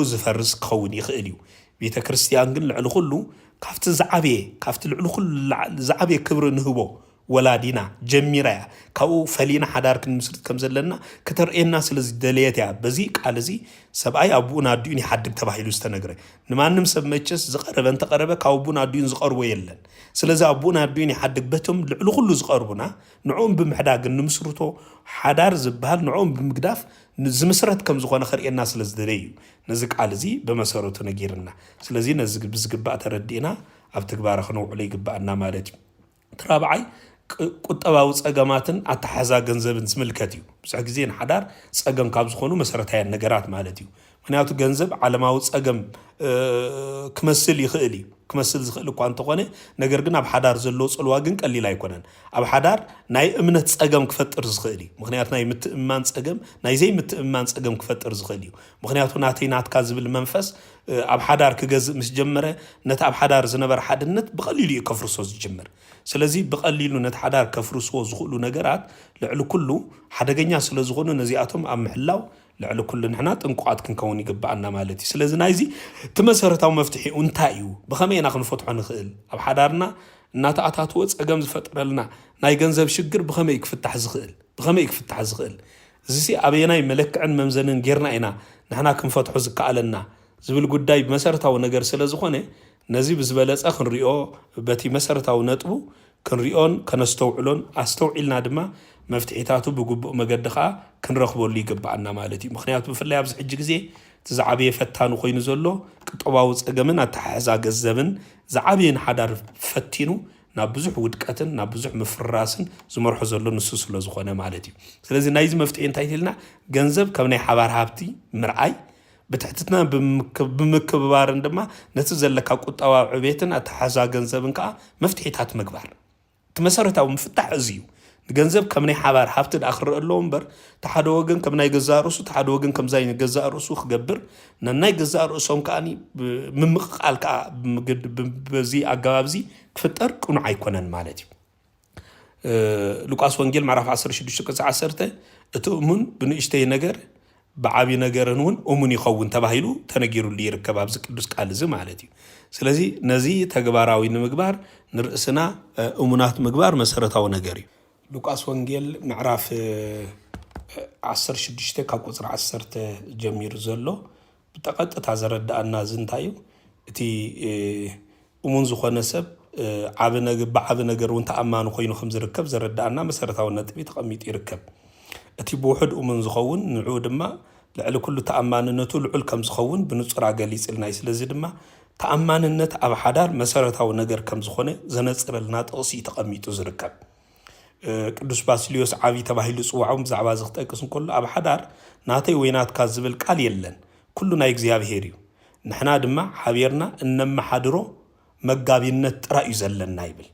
زفرس كون يخيليو بيتا كريستيان قل لعلو خلو كافت العلو خلو زعبي كبر نهبو ولادينا جميرا كاو فلينا حدار كنمسرت كم زلنا كترئينا سلازي دلياتيا بزي قال زي سبعي أبونا ديوني حدك تباحيلو استنقري نما نمسب ميتشس زقرب انت قربه كاو أبونا ديون زقربو يلن سلازي أبونا ديوني حدك بتم لعلو خلو زقربونا نعوم بمحداق نمسرتو حدار زبال نعوم بمقداف زمسرت كم زغوانا خرئينا سلازي دليو نزق قال زي بمسارو تنقيرنا سلازي نزق بزقباء تردينا أبتكبار خنوع علي قباءنا مالتي ترابعي ቁጠባው ጸገማትን አተሐዛ ገንዘብን ስምልከት እዩ ብዙ ጊዜ ንሓዳር ጸገም ካብ ዝኾኑ መሰረታዊ ነገራት ማለት እዩ ምክንያቱ ገንዘብ ዓለማዊ ጸገም ክመስል ይኽእል እዩ ክመስል ዝኽእል እኳ እንተኾነ ነገር ግን ኣብ ሓዳር ዘሎ ጽልዋ ግን ቀሊል ኣይኮነን ኣብ ሓዳር ናይ እምነት ጸገም ክፈጥር ዝኽእል እዩ ምክንያቱ ናይ ምትእማን ጸገም ናይ ዘይ ምትእማን ጸገም ክፈጥር ዝኽእል እዩ ምክንያቱ ናተይ ናትካ ዝብል መንፈስ ኣብ ሓዳር ክገዝእ ምስ ጀመረ ነቲ ኣብ ሓዳር ዝነበረ ሓድነት ብቐሊሉ እዩ ከፍርሶ ዝጅምር ስለዚ ብቐሊሉ ነቲ ሓዳር ከፍርሶ ዝኽእሉ ነገራት ልዕሊ ኩሉ ሓደገኛ ስለ ዝኾኑ ነዚኣቶም ኣብ ምሕላው ልዕሊ ኩሉ ንሕና ጥንቁቃት ክንከውን ይግባአና ማለት እዩ ስለዚ ናይዚ ተመሰረታዊ መፍትሒ እንታይ እዩ ብኸመይ ኢና ክንፈትሖ ንኽእል ኣብ ሓዳርና እናተኣታትወ ጸገም ዝፈጥረልና ናይ ገንዘብ ሽግር ብኸመይ ክፍታሕ ዝኽእል እዚ ኣበየናይ መለክዕን መምዘንን ጌርና ኢና ንሕና ክንፈትሖ ዝከኣለና ዝብል ጉዳይ መሰረታዊ ነገር ስለ ዝኾነ ነዚ ብዝበለጸ ክንሪኦ በቲ መሰረታዊ ነጥቡ ክንሪኦን ከነስተውዕሎን ኣስተውዒልና ድማ መፍትሒታቱ ብግቡእ መገዲ ከዓ ክንረኽበሉ ይግባአና ማለት እዩ ምክንያቱ ብፍላይ ኣብዚ ሕጂ ግዜ ዝዓበየ ፈታኑ ኮይኑ ዘሎ ቅጠባዊ ጸገምን ኣተሓሕዛ ገንዘብን ዝዓበየ ሓዳር ፈቲኑ ናብ ብዙሕ ውድቀትን ናብ ብዙሕ ምፍራስን ዝመርሖ ዘሎ ንሱ ስለ ዝኾነ ማለት እዩ ስለዚ ናይዚ መፍትሒ እንታይ ኢልና ገንዘብ ከም ናይ ሓባር ሃብቲ ምርኣይ بتحتتنا بمكبار عندما نتزلك قطوا عبيتنا أتحازا جنزبن كا مفتحيتات مكبار تمسرت أو مفتح أزيو جنزب كم ني حبار حفت الآخر اللون بر تحدوجن كم ناي جزارس وتحدوجن كم زين جزارس وخجبر ناي جزارسهم كاني ممقال كا بزي أجابزي كفتر كون عيكونن مالتي لوكاس وانجيل معرف 10:16 تؤمن بنشتي نجر بعابي نجارنون أمني خوون تباهيلو تنجيرو اللي يركب عبز قدوس قال زمالتي سلازي نزي تجباراوي نمجبار نرأسنا أمونات مجبار مسرتاو نجاري لوكاس وانجيل معرف 10:16 كاكوزر 10 جمير زلو بتقد تعزرد أن زنتايو تي أمون زخون سب بعاب نجار وانت أمان خوينو خمز ركب زرد أن مسرتاو نتبي تقميت يركب أتي بوحد ومن زخون نعود ما لعل كل تأمان النتو لعل كم زخون بنصر عجليس الناس لزيد ما تأمان النت أب حدار مسارة أو نجر كم زخونة زنصر النات أصي تقميت زركب قدوس باسيليوس عافي تباهيلوس وعم زعباز اختاكسن كل أب حدار ناتي وينات كذب القال يلن كلنا يجزيها بهيريو نحنا دما حبيرنا إنما حدرو مجابينت رأي زلن نايبل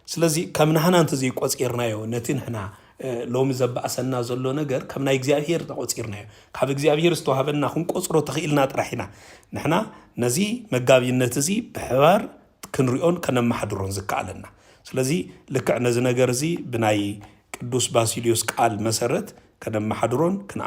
سلزي كم نحنا نتزي قوس إيرنايو نتين حنا لوم زبا أسنا زلو نجر كم ناي إجزاهير تقصيرنا كاب إجزاهير استوهبنا خون قصرو تخيلنا ترحنا نحنا نزي مجابي النتزي بحوار كنريون كنا محضرون زكالنا سلزي لك نزي نجر زي بناي قدوس باسيليوس قال مسرت كنا محضرون كنا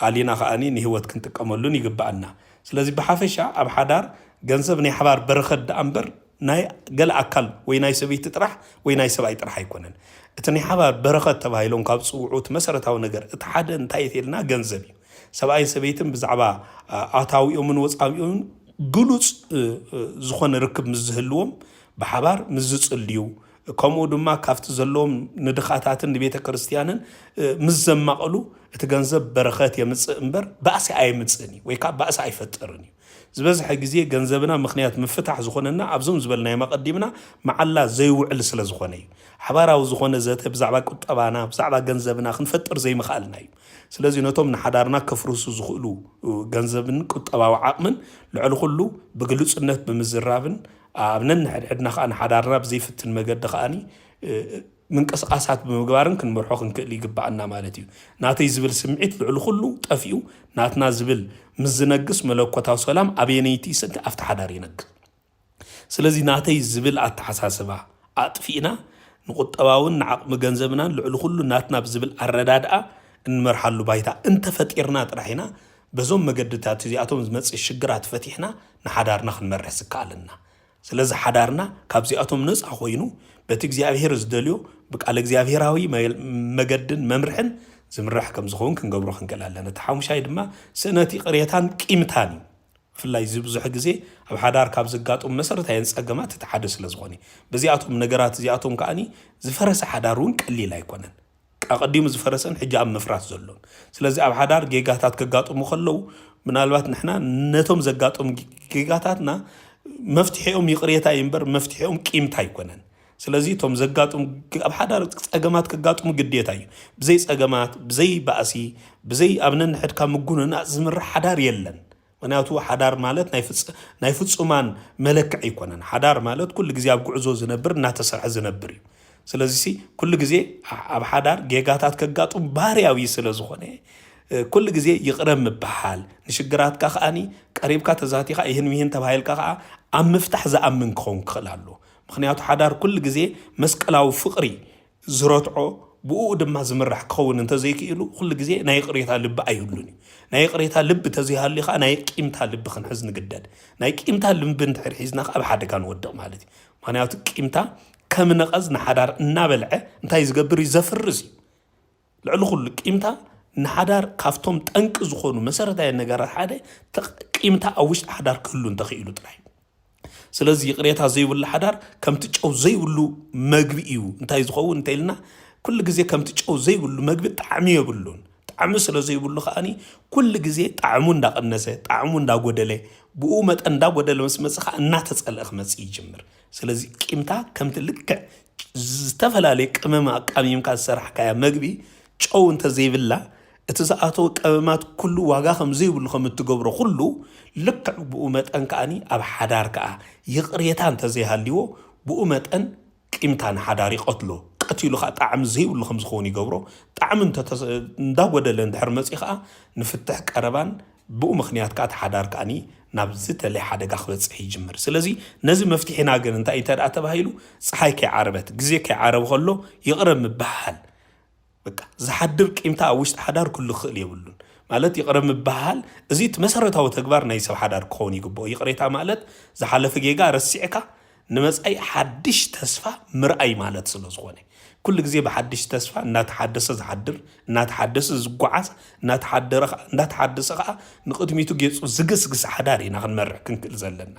علينا خاني نهوت كنت كملون يجبأنا سلزي بحافشة أب حدار جنسبني حوار برخد أمبر ناي قل أكل ويناي سبي تطرح ويناي سبي تطرح يكونن اتني حبار برخت تبايلون كاب صوعوت مسرتاو ነገር اتحاد انتايتلنا ገንዘብ ሰብአይ ሰበይትን ብዛዕባ አታዊኦም ምን ወጻዊኦም ግሉጽ ዝኾነ ርክብ ምዝህልዎም በሐባር ምዝጽልዩ ከምኡ ድማ ካፍቲ ዘለዎም ንድኻታትን ንቤተ ክርስቲያንን ምስ ዘማቐሉ እቲ ገንዘብ በረኸት የምፅእ እምበር ባእሲ ኣይምፅእን እዩ ወይ ከዓ ባእሲ ኣይፈጥርን እዩ ዝበዝሐ ግዜ ገንዘብና ምክንያት ምፍታሕ ዝኾነና ኣብዞም ዝበልናዮ መቐዲምና መዓላ ዘይውዕል ስለ ዝኾነ እዩ ሓባራዊ ዝኾነ ዘተ ብዛዕባ ቁጠባና ብዛዕባ ገንዘብና ክንፈጥር ዘይምኽኣልና እዩ ስለዚ ነቶም ንሓዳርና ከፍርሱ ዝኽእሉ ገንዘብን ቁጠባዊ ዓቕምን ልዕሊ ኩሉ ብግልጽነት ብምዝራብን ኣብ ነንሕድሕድና ከዓ ንሓዳርና ብዘይፍትን መገዲ ከዓኒ ምንቅስቃሳት ብምግባርን ክንመርሖ ክንክእል ይግባአና ማለት እዩ ናተይ ዝብል ስምዒት ልዕሊ ኩሉ ጠፊኡ ናትና ዝብል ምዝነግስ መለኮታዊ ሰላም ኣብየነይቲ ስንቲ ኣብቲ ሓዳር ይነግስ ስለዚ ናተይ ዝብል ኣተሓሳስባ ኣጥፊእና ንቁጠባውን ንዓቕሚ ገንዘብናን ልዕሊ ኩሉ ናትና ብዝብል ኣረዳድኣ እንመርሓሉ ባይታ እንተፈጢርና ጥራሕና በዞም መገድታት እዚኣቶም ዝመፅእ ሽግራት ፈቲሕና ንሓዳርና ክንመርሕ ዝከኣለና ስለዚ ሓዳርና ካብዚኣቶም ነፃ ኮይኑ በቲ እግዚኣብሔር ዝደልዮ ብቃል እግዚኣብሔራዊ መገድን መምርሕን ዝምራሕ ከም ዝኸውን ክንገብሮ ክንክእል ኣለና እቲ ሓሙሻይ ድማ ስእነቲ ቅሬታን ቂምታን እዩ ብፍላይ ብዙሕ ግዜ ኣብ ሓዳር ካብ ዝጋጥሙ መሰረታውያን ፀገማት እቲ ሓደ ስለ ዝኾነ በዚኣቶም ነገራት እዚኣቶም ከዓኒ ዝፈረሰ ሓዳር እውን ቀሊል ኣይኮነን ቀዲሙ ዝፈረሰን ሕጂ ኣብ ምፍራስ ዘሎን ስለዚ ኣብ ሓዳር ጌጋታት ከጋጥሙ ከለዉ ምናልባት ንሕና ነቶም ዘጋጥሙ ጌጋታትና መፍትሒኦም ይቅሬታ እምበር መፍትሒኦም ቂምታ ኣይኮነን ስለዚ ቶም ዘጋጥሙ ኣብ ሓዳር ፀገማት ከጋጥሙ ግዴታ እዩ ብዘይ ፀገማት ብዘይ ባእሲ ብዘይ ኣብ ነንሕድካ ምጉንና ዝምራሕ ሓዳር የለን ምክንያቱ ሓዳር ማለት ናይ ፍፁማን መለክዕ ኣይኮነን ሓዳር ማለት ኩሉ ግዜ ኣብ ጉዕዞ ዝነብር እናተሰርሐ ዝነብር እዩ ስለዚ ኩሉ ግዜ ኣብ ሓዳር ጌጋታት ከጋጥሙ ባህርያዊ ስለ ዝኾነ ኩሉ ግዜ ይቕረብ ምባሃል ንሽግራትካ ከዓኒ ቀሪብካ ተዛቲኻ ይህን ይህን ተባሂልካ ከዓ ኣብ ምፍታሕ ዝኣምን ክኸውን ክኽእል ኣሎ ምክንያቱ ሓዳር ኩሉ ግዜ መስቀላዊ ፍቕሪ ዝረትዖ ብኡ ድማ ዝምራሕ ክኸውን እንተዘይክኢሉ ኩሉ ግዜ ናይ ቅሬታ ልቢ ኣይህሉን እዩ ናይ ቅሬታ ልቢ ተዘይሃልዩ ከዓ ናይ ቂምታ ልቢ ክንሕዝ ንግደድ ናይ ቂምታ ልቢ እንድሕር ሒዝና ኣብ ሓደጋ ንወድቕ ማለት እዩ ምክንያቱ ቂምታ ከም ነቐዝ ንሓዳር እናበልዐ እንታይ ዝገብር እዩ ዘፍርስ እዩ ልዕሊ ኩሉ ቂምታ ንሓዳር ካብቶም ጠንቂ ዝኾኑ መሰረታዊ ነገራት ሓደ ቂምታ ኣብ ውሽጢ ሓዳር ክህሉ እንተኽኢሉ ጥራይ ስለዚ ቅሬታ ዘይብሉ ሓዳር ከምቲ ጨው ዘይብሉ መግቢ እዩ እንታይ ዝኸውን እንተኢልና ኩሉ ግዜ ከምቲ ጨው ዘይብሉ መግቢ ጣዕሚ የብሉን ጣዕሚ ስለ ዘይብሉ ከዓኒ ኩሉ ግዜ ጣዕሙ እንዳቐነሰ ጣዕሙ እንዳጎደለ ብኡ መጠን እንዳጎደለ ምስ መፅእ ከዓ እናተፀልአ ክመፅእ ይጅምር ስለዚ ቂምታ ከምቲ ልክዕ ዝተፈላለየ ቅመም ኣቃሚምካ ዝሰራሕካያ መግቢ ጨው እንተዘይብላ እቲ ዝኣተወ ቀመማት ኩሉ ዋጋ ከም ዘይብሉ ከም እትገብሮ ኩሉ ልክዕ ብኡ መጠን ከዓኒ ኣብ ሓዳር ከዓ ይቕሬታ እንተዘይሃልይዎ ብኡ መጠን ቂምታ ንሓዳር ይቐትሎ ቀቲሉ ከዓ ጣዕሚ ዘይብሉ ከም ዝኸውን ይገብሮ ጣዕሚ እንዳጎደለ እንድሕር መፅእ ከዓ ንፍትሕ ቀረባን ብኡ ምክንያት ከዓ እቲ ሓዳር ከዓኒ ናብ ዝተለየ ሓደጋ ክበፅሕ ይጅምር ስለዚ ነዚ መፍትሒና ግን እንታይ እንተደኣ ተባሂሉ ፀሓይ ከይዓረበት ግዜ ከይዓረብ ከሎ ይቕረብ ምባሃል በቃ ዝሓድር ቂምታ ኣብ ውሽጢ ሓዳር ኩሉ ክኽእል የብሉን ማለት ይቕረብ ምባሃል እዚ እቲ መሰረታዊ ተግባር ናይ ሰብ ሓዳር ክኸውን ይግብኦ ይቕሬታ ማለት ዝሓለፈ ጌጋ ረሲዕካ ንመፃኢ ሓድሽ ተስፋ ምርኣይ ማለት ስለ ዝኾነ ኩሉ ግዜ ብሓድሽ ተስፋ እናተሓደሰ ዝሓድር እናተሓደሰ ዝጓዓዝ እናተሓደሰ ከዓ ንቅድሚቱ ጌፁ ዝግስግስ ሓዳር ኢና ክንመርሕ ክንክእል ዘለና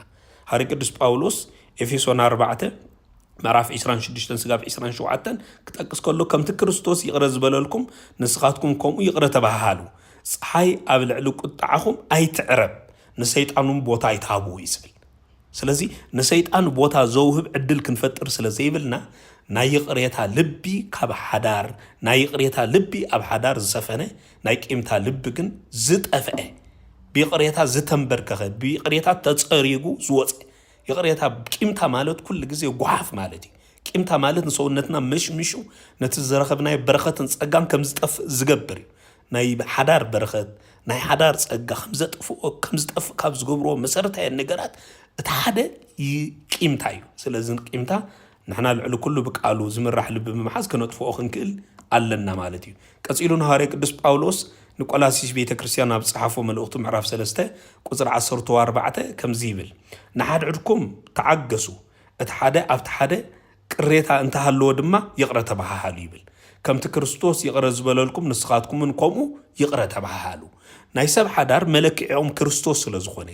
ሃሪ ቅዱስ ጳውሎስ ኤፌሶን 4 ምዕራፍ 26 ስጋብ 27 ክጠቅስ ከሎ ከምቲ ክርስቶስ ይቕረ ዝበለልኩም ንስኻትኩም ከምኡ ይቕረ ተባሃሉ ፀሓይ ኣብ ልዕሊ ቁጣዓኹም ኣይትዕረብ ንሰይጣኑም ቦታ ኣይትሃብዎ ይስብል ስለዚ ንሰይጣን ቦታ ዘውህብ ዕድል ክንፈጥር ስለ ዘይብልና ናይ ቅሬታ ልቢ ካብ ሓዳር ናይ ቅሬታ ልቢ ኣብ ሓዳር ዝሰፈነ ናይ ቂምታ ልቢ ግን ዝጠፍአ ብቅሬታ ዝተንበርከኸ ብቅሬታ ተፀሪጉ ዝወፀ ይቅሬታ ቂምታ ማለት ኩሉ ግዜ ጓሓፍ ማለት እዩ ቂምታ ማለት ንሰውነትና ምሽምሹ ነቲ ዝረኸብናይ በረኸትን ፀጋን ከም ዝጠፍእ ዝገብር እዩ ናይ ሓዳር በረኸት ናይ ሓዳር ፀጋ ከም ዝጠፍእ ካብ ዝገብርዎ መሰረታዊ ነገራት እቲ ሓደ ቂምታ እዩ ስለዚ ቂምታ ንሕና ልዕሊ ኩሉ ብቃሉ ዝምራሕ ልቢ ብምሓዝ ከነጥፍኦ ክንክእል ኣለና ማለት እዩ ቀፂሉ ሐዋርያ ቅዱስ ጳውሎስ ንቆላሲስ ቤተ ክርስቲያን ኣብ ጽሓፎ መልእኽቱ ምዕራፍ 3 ቁጽር 14 ከምዚ ይብል ንሓድዕድኩም ተዓገሱ እቲ ሓደ ኣብቲ ሓደ ቅሬታ እንተሃለዎ ድማ ይቕረ ተባሃሉ ይብል ከምቲ ክርስቶስ ይቕረ ዝበለልኩም ንስኻትኩምን ከምኡ ይቕረ ተባሃሉ ናይ ሰብ ሓዳር መለክዕኦም ክርስቶስ ስለ ዝኾነ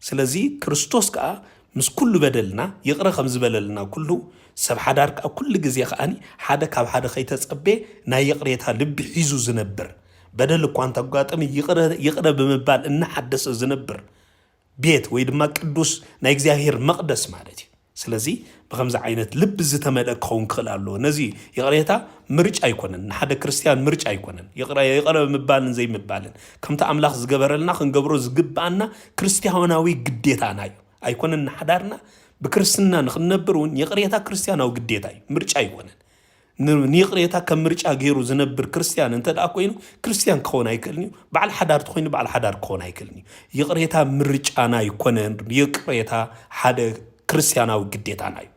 ስለዚ ክርስቶስ ከዓ مس كل بدلنا يقرأ خمس بللنا كله سب حدار كل جزية خاني حدا كاب حدا خيتس أبي نا يقرأتها لب حيزو زنبر بدل كوانت أقوات أمي يقرأ بمبال إن حدث زنبر بيت ويد ما قدوس نا يجزيهير مقدس مالتي سلازي بخمس عينت لب زتملك خون خلالو نزي يقرأتها مرج أيكونن حدا كريستيان مرج أيكونن يقرأ بمبالن زي مبالن كم تأملاخ زجبرلنا خنجبرو زجبنا كريستياناوي قديتها نايو أيكونن حدارنا بكريستنا نخنبرون يقريتا كريستيان أو قديتاي مرج أيكونن نيقريتا كمرج أجيرو زنبر كريستيان أنت دا أكوينو كريستيان كون أيكلني بعد حدار تخوين بعد حدار كون أيكلني يقريتا مرج أنا يكونن يقريتا حدا كريستيان أو قديتا ناي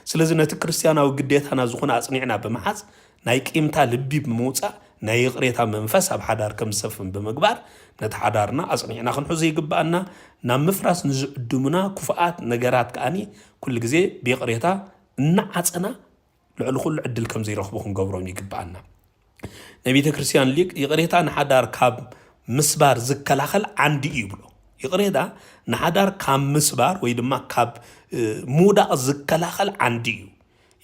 سلازم نت كريستيان أو قديتا نازخنا أصنعنا بمحاز نايك إمتا لبي بموتى نايقريتا منفس بحدار كم سفن بمقبار نتحدارنا أصنعنا خنحوزي يقبأنا نام مفرس نزدمنا كفاءات نجارات كأني كل جزء بيقريتا نعتنا لعل كل عدل كم زي رخبهم قبرون يقبأنا نبي كريستيان ليك يقريتا نحدار كاب مسبار زكلاخل عندي يبلو يقريتا نحدار كاب مسبار ويدما كاب مودا زكلاخل عندي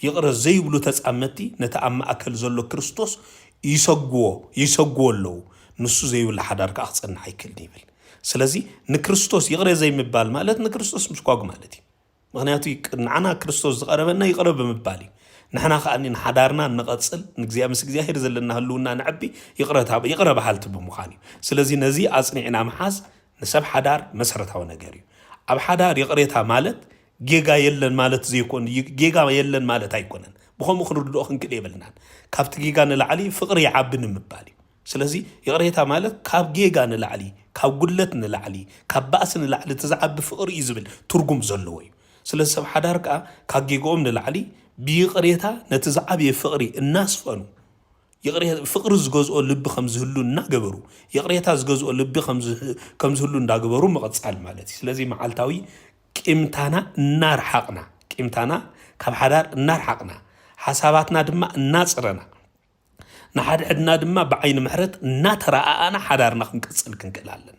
يقرأ زي بلو تسأمتي نتأمل أكل زلو كريستوس يسقو له نسو زي ولا حدار كأحسن حيكل نيبل سلازي نكريستوس يقرأ زي مبال مالت نكريستوس مش قاق مالتي مغنياتي نعنا كريستوس قربنا يقرب بمبالي نحنا خاني نحدارنا نقصل نجزي امس جزي هير زلنا هلونا نعبي يقرا بحالته بمخاني سلازي نزي اصنعنا محاز نسب حدار مسرتاو نغري اب حدار يقريتا مالت جيجا يلن مالت زيكون جيجا يلن مالت ايكونن بخوم خنردو خنكل يبلنا كابت جيجا نلعلي فقر يعبن مبالي سلازي يقريتا مالت كاب جيجا نلعلي كاب قلت نلعلي كاب باس نلعلي تزعب بفقر يزبل ترجم زلوي سلازي سب حدار كاب جيجوم نلعلي بيقريتا نتزعب يفقري الناس فانو يقريتا فقر زغزو لب خمس هلو ناغبرو يقريتا زغزو لب خمس هلو ناغبرو مقصال مالتي سلازي معالتاوي قيمتانا نار حقنا قيمتانا كاب حدار نار حقنا حساباتنا دما ناصرنا نحد عدنا دما بعين محرت ناترانا حدارنا خنقصل كنكلالنا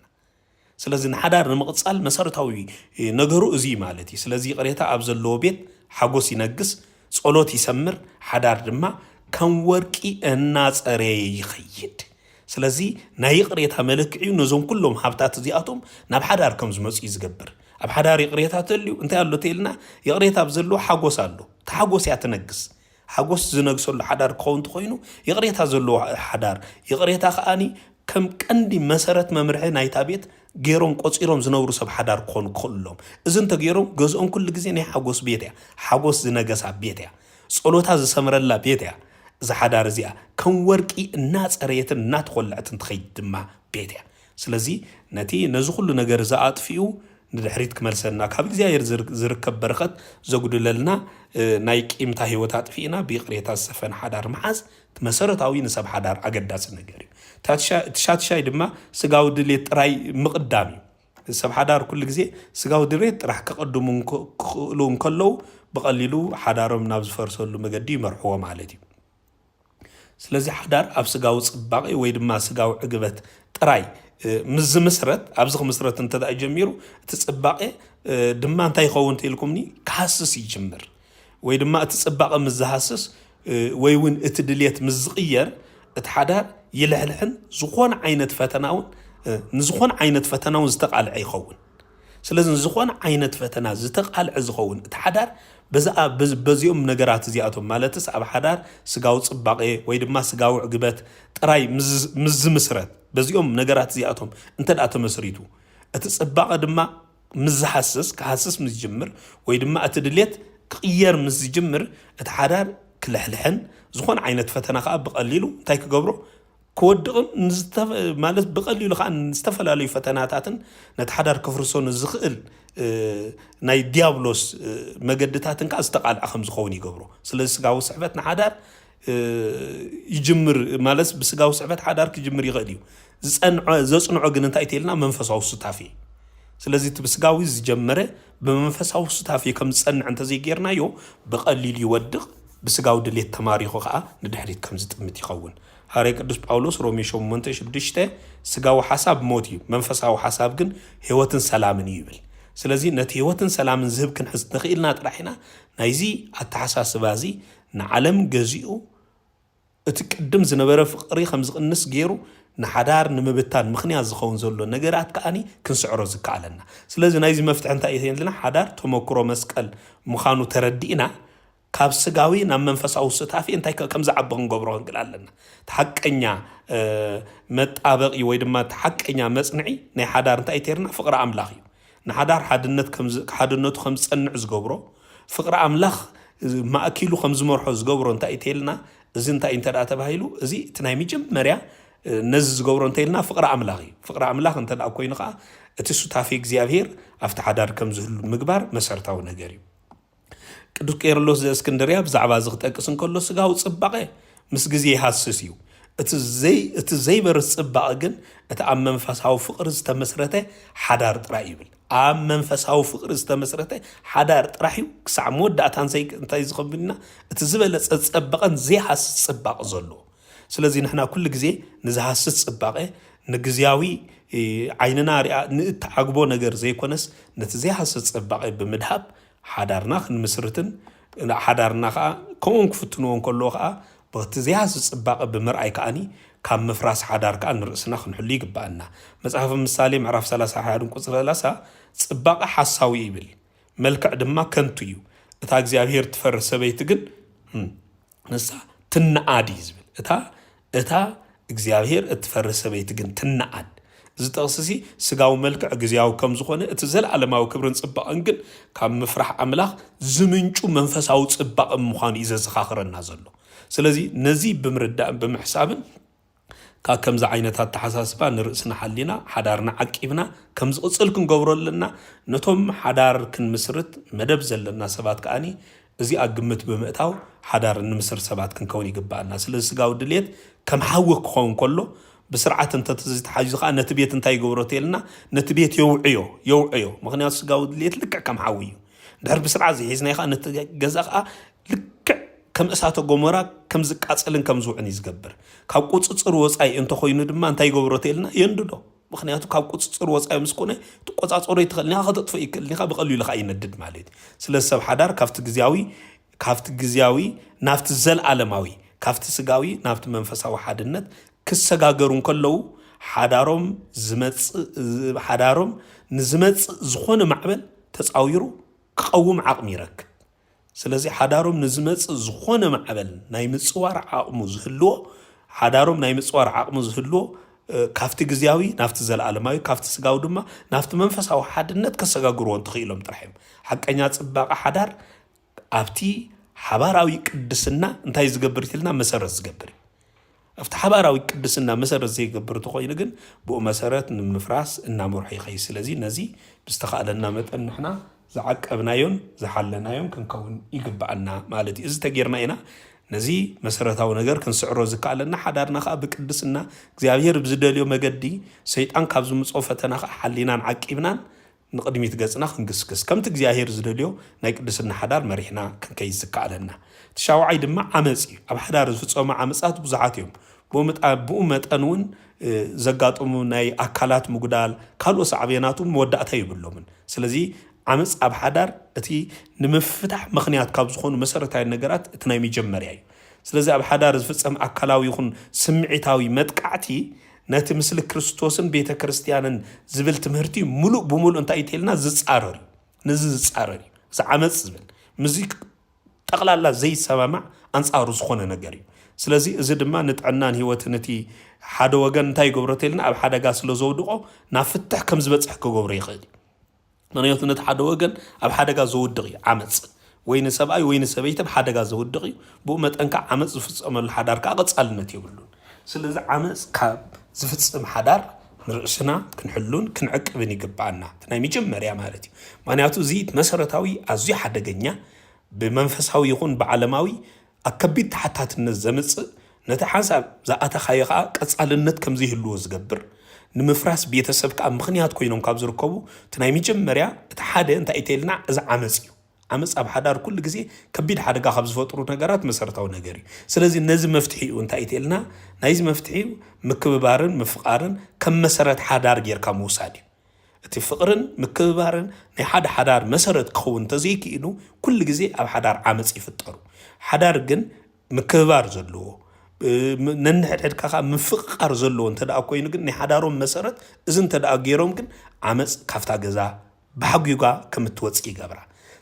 سلازي نحدار نمقصال مسرتاوي نغرو ازي مالتي سلازي قريتا ابزلو بيت حغوس ينقس صلوت يسمر حدار دما كان ورقي الناصري يخيد سلازي ناي قريتا ملكعي نزون كلهم حبتات زياتهم ناب حدار كم زمص يزغبر اب حدار يقريتا تليو انت يالو تيلنا يقريتا بزلو حغوس الله تحغوس ياتنقس حغوس زنقسل حدار كونت خوينو يقريتا زلو حدار يقريتا خاني كم قندي مسرت ممرحي نايتا بيت غيرون قصيرون زنورو سب حدار كون كلهم اذن تغيرون غزون كل غزي ني حغوس بيتيا حغوس زنغسا بيتيا صلوتا زسمرلا بيتيا ز حدار زيا كم ورقي ناصريت ناتخلعتن تخيدما بيتيا سلازي نتي نزو كل ነገር زاطفيو ندحريت كملسنا كاب እግዚአብሔር ዝርከብ በረከት ዘጉድለልና ናይ ቂምታ ህይወት አጥፊና ቢቅሬታ ሰፈን حدار መሐዝ መሰረታዊ ንሰብ حدار አገዳጽ ነገር እዩ تشاتشاي ድማ ስጋው ድሌት ጥራይ ምቅዳሚ ሰብ حدار كل ግዜ ስጋው ድሌት ጥራህ ከቀድሙ ክሉን ከለው በቀሊሉ حدارም ናብ ዝፈርሰሉ መገዲ ይመርሕዎ ማለት እዩ ስለዚህ حدار ኣብ ስጋው ጽባቂ ወይ ድማ ስጋው ዕግበት ጥራይ مز مسرت أبزخ مسرت أنت دا جميرو تتصبقه دما أنت يخون تيلكمني كحسس يجمر ويدما تتصبقه مزحسس ويون اتدليت مزغير اتحدار يلحلحن زخون عينة فتناون نزخون عينة فتناون زتقال عيخون سلازم زخون عينة فتنا زتقال عزخون اتحدار بزيوم نجارات زياتهم مالتس أب حدار سجاو صباقي ويدما سجاو عقبات تراي مز مسرت بزيوم نجارات زياتهم أنت لا تمسريتو أتصباق دما مز حسس كحسس مزجمر ويدما أتدليت غير مزجمر اتحدار كلحلحن زخون عينة فتنا خاب بقليلو تايك قبرو كودغم مالت بقليلو خان نستفلالي فتناتاتن نتحدار كفرسون الزخل ناي ديابلوس مجدتاتن كاستقال اخم زخون يقبرو سلازي سغاو صحبت نحدار يجمر مالس بسغاو صحبت حدار كيجمر يغديو زصنعو غن انت ايتلنا منفساو ستافي سلازي تبسغاو زجمره بمنفساو ستافي كم صنع انت زي غيرنايو بقليل يودق بسغاو دليت تماريخو خا ندحريت كم زطمت يخون هاري قدس باولوس رومي 8:6 سغاو حساب موتي منفساو حساب ግን ህይወትን ሰላምን ይብል ስለዚህ ነቲ ህይወትን ሰላምን ዝህብ ክንሕዝ ንኽኢልና ጥራሕና ናይዚ ኣተሓሳስባዚ ንዓለም ገዚኡ እቲ ቅድም ዝነበረ ፍቕሪ ከም ዝቕንስ ገይሩ ንሓዳር ንምብታን ምኽንያት ዝኸውን ዘሎ ነገራት ከዓኒ ክንስዕሮ ዝከኣለና ስለዚ ናይዚ መፍትሒ እንታይ እዩ ዘለና ሓዳር ተመክሮ መስቀል ምዃኑ ተረዲእና ካብ ስጋዊ ናብ መንፈሳዊ ስታፊ እንታይ ከም ዝዓቢ ክንገብሮ ክንክእል ኣለና ተሓቀኛ መጣበቂ ወይ ድማ ተሓቀኛ መጽንዒ ናይ ሓዳር እንታይ ተርና ፍቕሪ ኣምላኽ እዩ ንሓዳር ሓድነቱ ከም ዝጸንዕ ዝገብሮ ፍቕሪ ኣምላኽ ማእኪሉ ከም ዝመርሖ ዝገብሮ እንታይ ተልና እዚ እንታይ እንተዳ ተባሂሉ እዚ እቲ ናይ መጀመርያ ነዚ ዝገብሮ እንተኢልና ፍቕሪ ኣምላኽ እዩ ፍቕሪ ኣምላኽ እንተዳ ኮይኑ ከዓ እቲ ሱታፊ እግዚኣብሔር ኣብቲ ሓዳር ከም ዝህሉ ምግባር መሰረታዊ ነገር እዩ ቅዱስ ቄርሎስ ዘእስክንድርያ ብዛዕባ እዚ ክጠቅስ እንከሎ ስጋዊ ጽባቐ ምስ ግዜ ይሃስስ እዩ እቲ ዘይበርስ ጽባቐ ግን እቲ ኣብ መንፈሳዊ ፍቕሪ ዝተመስረተ ሓዳር ጥራይ ይብል ኣብ መንፈሳዊ ፍቕሪ ዝተመስረተ ሓዳር ጥራሕ እዩ ክሳዕ መወዳእታ እንታይ ዝኸብልና እቲ ዝበለፀ ፀበቐን ዘይሃስስ ጽባቐ ዘሎ ስለዚ ንሕና ኩሉ ግዜ ንዝሃስስ ጽባቐ ንግዚያዊ ዓይንና ሪኣ ንእተዓግቦ ነገር ዘይኮነስ ነቲ ዘይሃስስ ጽባቐ ብምድሃብ ሓዳርና ክንምስርትን ሓዳርና ከዓ ከምኡን ክፍትንዎ እንከለዎ ከዓ በቲ ዘይሃስስ ጽባቐ ብምርኣይ ከዓኒ ካብ ምፍራስ ሓዳር ከዓ ንርእስና ክንሕሉ ይግባአና መጽሓፍ ምሳሌ ምዕራፍ 31 ቁጽሪ 30 ጽባቐ ሓሳዊ ይብል መልክዕ ድማ ከንቱ እዩ እታ እግዚኣብሔር ትፈርህ ሰበይቲ ግን ንሳ ትነኣድ እዩ ዝብል እታ እግዚኣብሔር እትፈርህ ሰበይቲ ግን ትነኣድ እዚ ጠቕሲ ስጋዊ መልክዕ ግዝያዊ ከም ዝኾነ እቲ ዘለዓለማዊ ክብርን ጽባቐን ግን ካብ ምፍራሕ ኣምላኽ ዝምንጩ መንፈሳዊ ጽባቐ ምዃኑ እዩ ዘዘኻኽረና ዘሎ ስለዚ ነዚ ብምርዳእን ብምሕሳብን ካብ ከምዚ ዓይነታት ተሓሳስባ ንርእስና ሓሊና ሓዳርና ዓቂብና ከም ዝቕፅል ክንገብሮ ኣለና ነቶም ሓዳር ክንምስርት መደብ ዘለና ሰባት ከዓኒ እዚ ኣግምት ብምእታው ሓዳር ንምስር ሰባት ክንከውን ይግባአና ስለዚ ስጋዊ ድልየት ከም ሓዊ ክኸውን ከሎ ብስርዓት እንተተሓይዙ ከዓ ነቲ ቤት እንታይ ይገብሮ ተልና ነቲ ቤት የውዕዮ ምክንያቱ ስጋዊ ድልየት ልክዕ ከም ሓዊ እዩ ድሕር ብስርዓት ዝሒዝናይ ከዓ ነቲ ገዛ ከዓ ልክዕ ከም እሳተ ጎሞራ ከም ዝቃፀልን ከም ዝውዕን እዩ ዝገብር ካብ ቁፅፅር ወፃኢ እንተኮይኑ ድማ እንታይ ይገብሮ ተልና የንድዶ ምክንያቱ ካብ ቁፅፅር ወፃኢ ምስ ኮነ ትቆፃፀሮ ይትኽእልኒኻ ከተጥፎ ይክእልኒኻ ብቐሊሉ ኻ ይነድድ ማለት እዩ ስለዚ ሰብ ሓዳር ካብቲ ግዝያዊ ናብቲ ዘለዓለማዊ ካብቲ ስጋዊ ናብቲ መንፈሳዊ ሓድነት ክሰጋገሩ እንከለዉ ሓዳሮም ንዝመፅእ ዝኾነ ማዕበል ተፃዊሩ ክቐውም ዓቕሚ ይረክብ ስለዚ ሓዳሮም ንዝመፅእ ዝኾነ ማዕበል ናይ ምፅዋር ዓቕሙ ዝህልዎ ሓዳሮም ናይ ምፅዋር ዓቕሙ ዝህልዎ ካብቲ ግዝያዊ ናብቲ ዘለዓለማዊ ካብቲ ስጋዊ ድማ ናብቲ መንፈሳዊ ሓድነት ከሰጋግርዎ እንትኽኢሎም ጥራሕዮም ሓቀኛ ጽባቐ ሓዳር ኣብቲ ሓባራዊ ቅድስና እንታይ ዝገብር ኢልና መሰረት ዝገብር ኣብቲ ሓባራዊ ቅድስና መሰረት ዘይገብር ተኾይኑ ግን ብኡ መሰረት ንምፍራስ እናመርሖ ይኸይ ስለዚ ነዚ ብዝተኻእለና መጠን ንሕና ዝዓቀብናዮን ዝሓለናዮን ክንከውን ይግባአና ማለት እዩ እዚ ተጌርና ኢና ነዚ መሰረታዊ ነገር ክንስዕሮ ዝከኣለና ሓዳርና ከዓ ብቅድስና እግዚኣብሔር ብዝደልዮ መገዲ ሰይጣን ካብ ዝምፅኦ ፈተና ከዓ ሓሊናን ዓቂብናን ንቅድሚት ገጽና ክንግስግስ ከምቲ እግዚኣብሔር ዝደልዮ ናይ ቅድስና ሓዳር መሪሕና ክንከይድ ዝከኣለና ተሻውዓይ ድማ ዓመፅ እዩ ኣብ ሓዳር ዝፍፀሙ ዓመፃት ብዙሓት እዮም ብኡ መጠን እውን ዘጋጥሙ ናይ ኣካላት ምጉዳል ካልኦ ሳዕቤናቱ መወዳእታ ይብሎምን ስለዚ ዓመፅ ኣብ ሓዳር እቲ ንምፍታሕ ምኽንያት ካብ ዝኾኑ መሰረታዊ ነገራት እቲ ናይ መጀመርያ እዩ ስለዚ ኣብ ሓዳር ዝፍፀም ኣካላዊ ይኹን ስምዒታዊ መጥቃዕቲ ነቲ ምስሊ ክርስቶስን ቤተ ክርስቲያንን ዝብል ትምህርቲ ሙሉእ ብምሉእ እንታይ ተልና ዝጻረር ነዚ ዝጻረር እዚ ዓመፅ ዝብል ምዚ ጠቕላላ ዘይሰማማዕ ኣንጻሩ ዝኾነ ነገር እዩ ስለዚ እዚ ድማ ንጥዕናን ህይወትን እቲ ሓደ ወገን እንታይ ይገብሮ ተልና ኣብ ሓደጋ ስለ ዘውድቆ ናብ ፍትሕ ከም ዝበፅሕ ክገብሮ ይኽእል ምክንያቱ ነቲ ሓደ ወገን ኣብ ሓደጋ ዘውድቕ እዩ ዓመፅ ወይ ንሰብኣይ ወይ ንሰበይቲ ኣብ ሓደጋ ዘውድቕ እዩ ብኡ መጠን ከዓ ዓመፅ ዝፍፀመሉ ሓዳር ከዓ ቀፃልነት የብሉን ስለዚ ዓመፅ ካብ ዝፍፅም ሓዳር ንርእስና ክንሕሉን ክንዕቅብን ይግባአና እቲ ናይ መጀመርያ ማለት እዩ ምክንያቱ እዚ መሰረታዊ ኣዝዩ ሓደገኛ ብመንፈሳዊ ይኹን ብዓለማዊ ኣብ ከቢድ ተሓታትነት ዘምፅእ ነቲ ሓሳብ ዝኣተኻዮ ከዓ ቀፃልነት ከም ዘይህልዎ ዝገብር ንምፍራስ ቤተሰብ ከዓ ምኽንያት ኮይኖም ካብ ዝርከቡ እቲ ናይ መጀመርያ እቲ ሓደ እንታይ ተልና እዚ ዓመፅ እዩ ዓመፅ ኣብ ሓዳር ኩሉ ግዜ ከቢድ ሓደጋ ካብ ዝፈጥሩ ነገራት መሰረታዊ ነገር እዩ ስለዚ ነዚ መፍትሒኡ እንታይ ተልና ናይዚ መፍትሒ ምክብባርን ምፍቃርን ከም መሰረት ሓዳር ጌርካ ምውሳድ እዩ እቲ ፍቕርን ምክብባርን ናይ ሓደ ሓዳር መሰረት ክኸውን ተዘይክኢሉ ኩሉ ግዜ ኣብ ሓዳር ዓመፅ ይፍጠሩ ሓዳር ግን ምክብባር ዘለዎ ነንሕድሕድካ ምፍቕቃር ዘለዎ እንተደኣ ኮይኑ ግን ናይ ሓዳሮም መሰረት እዚ እንተደኣ ገይሮም ግን ዓመፅ ካብታ ገዛ ብሓጒጋ ከም እትወፅእ ይገብራ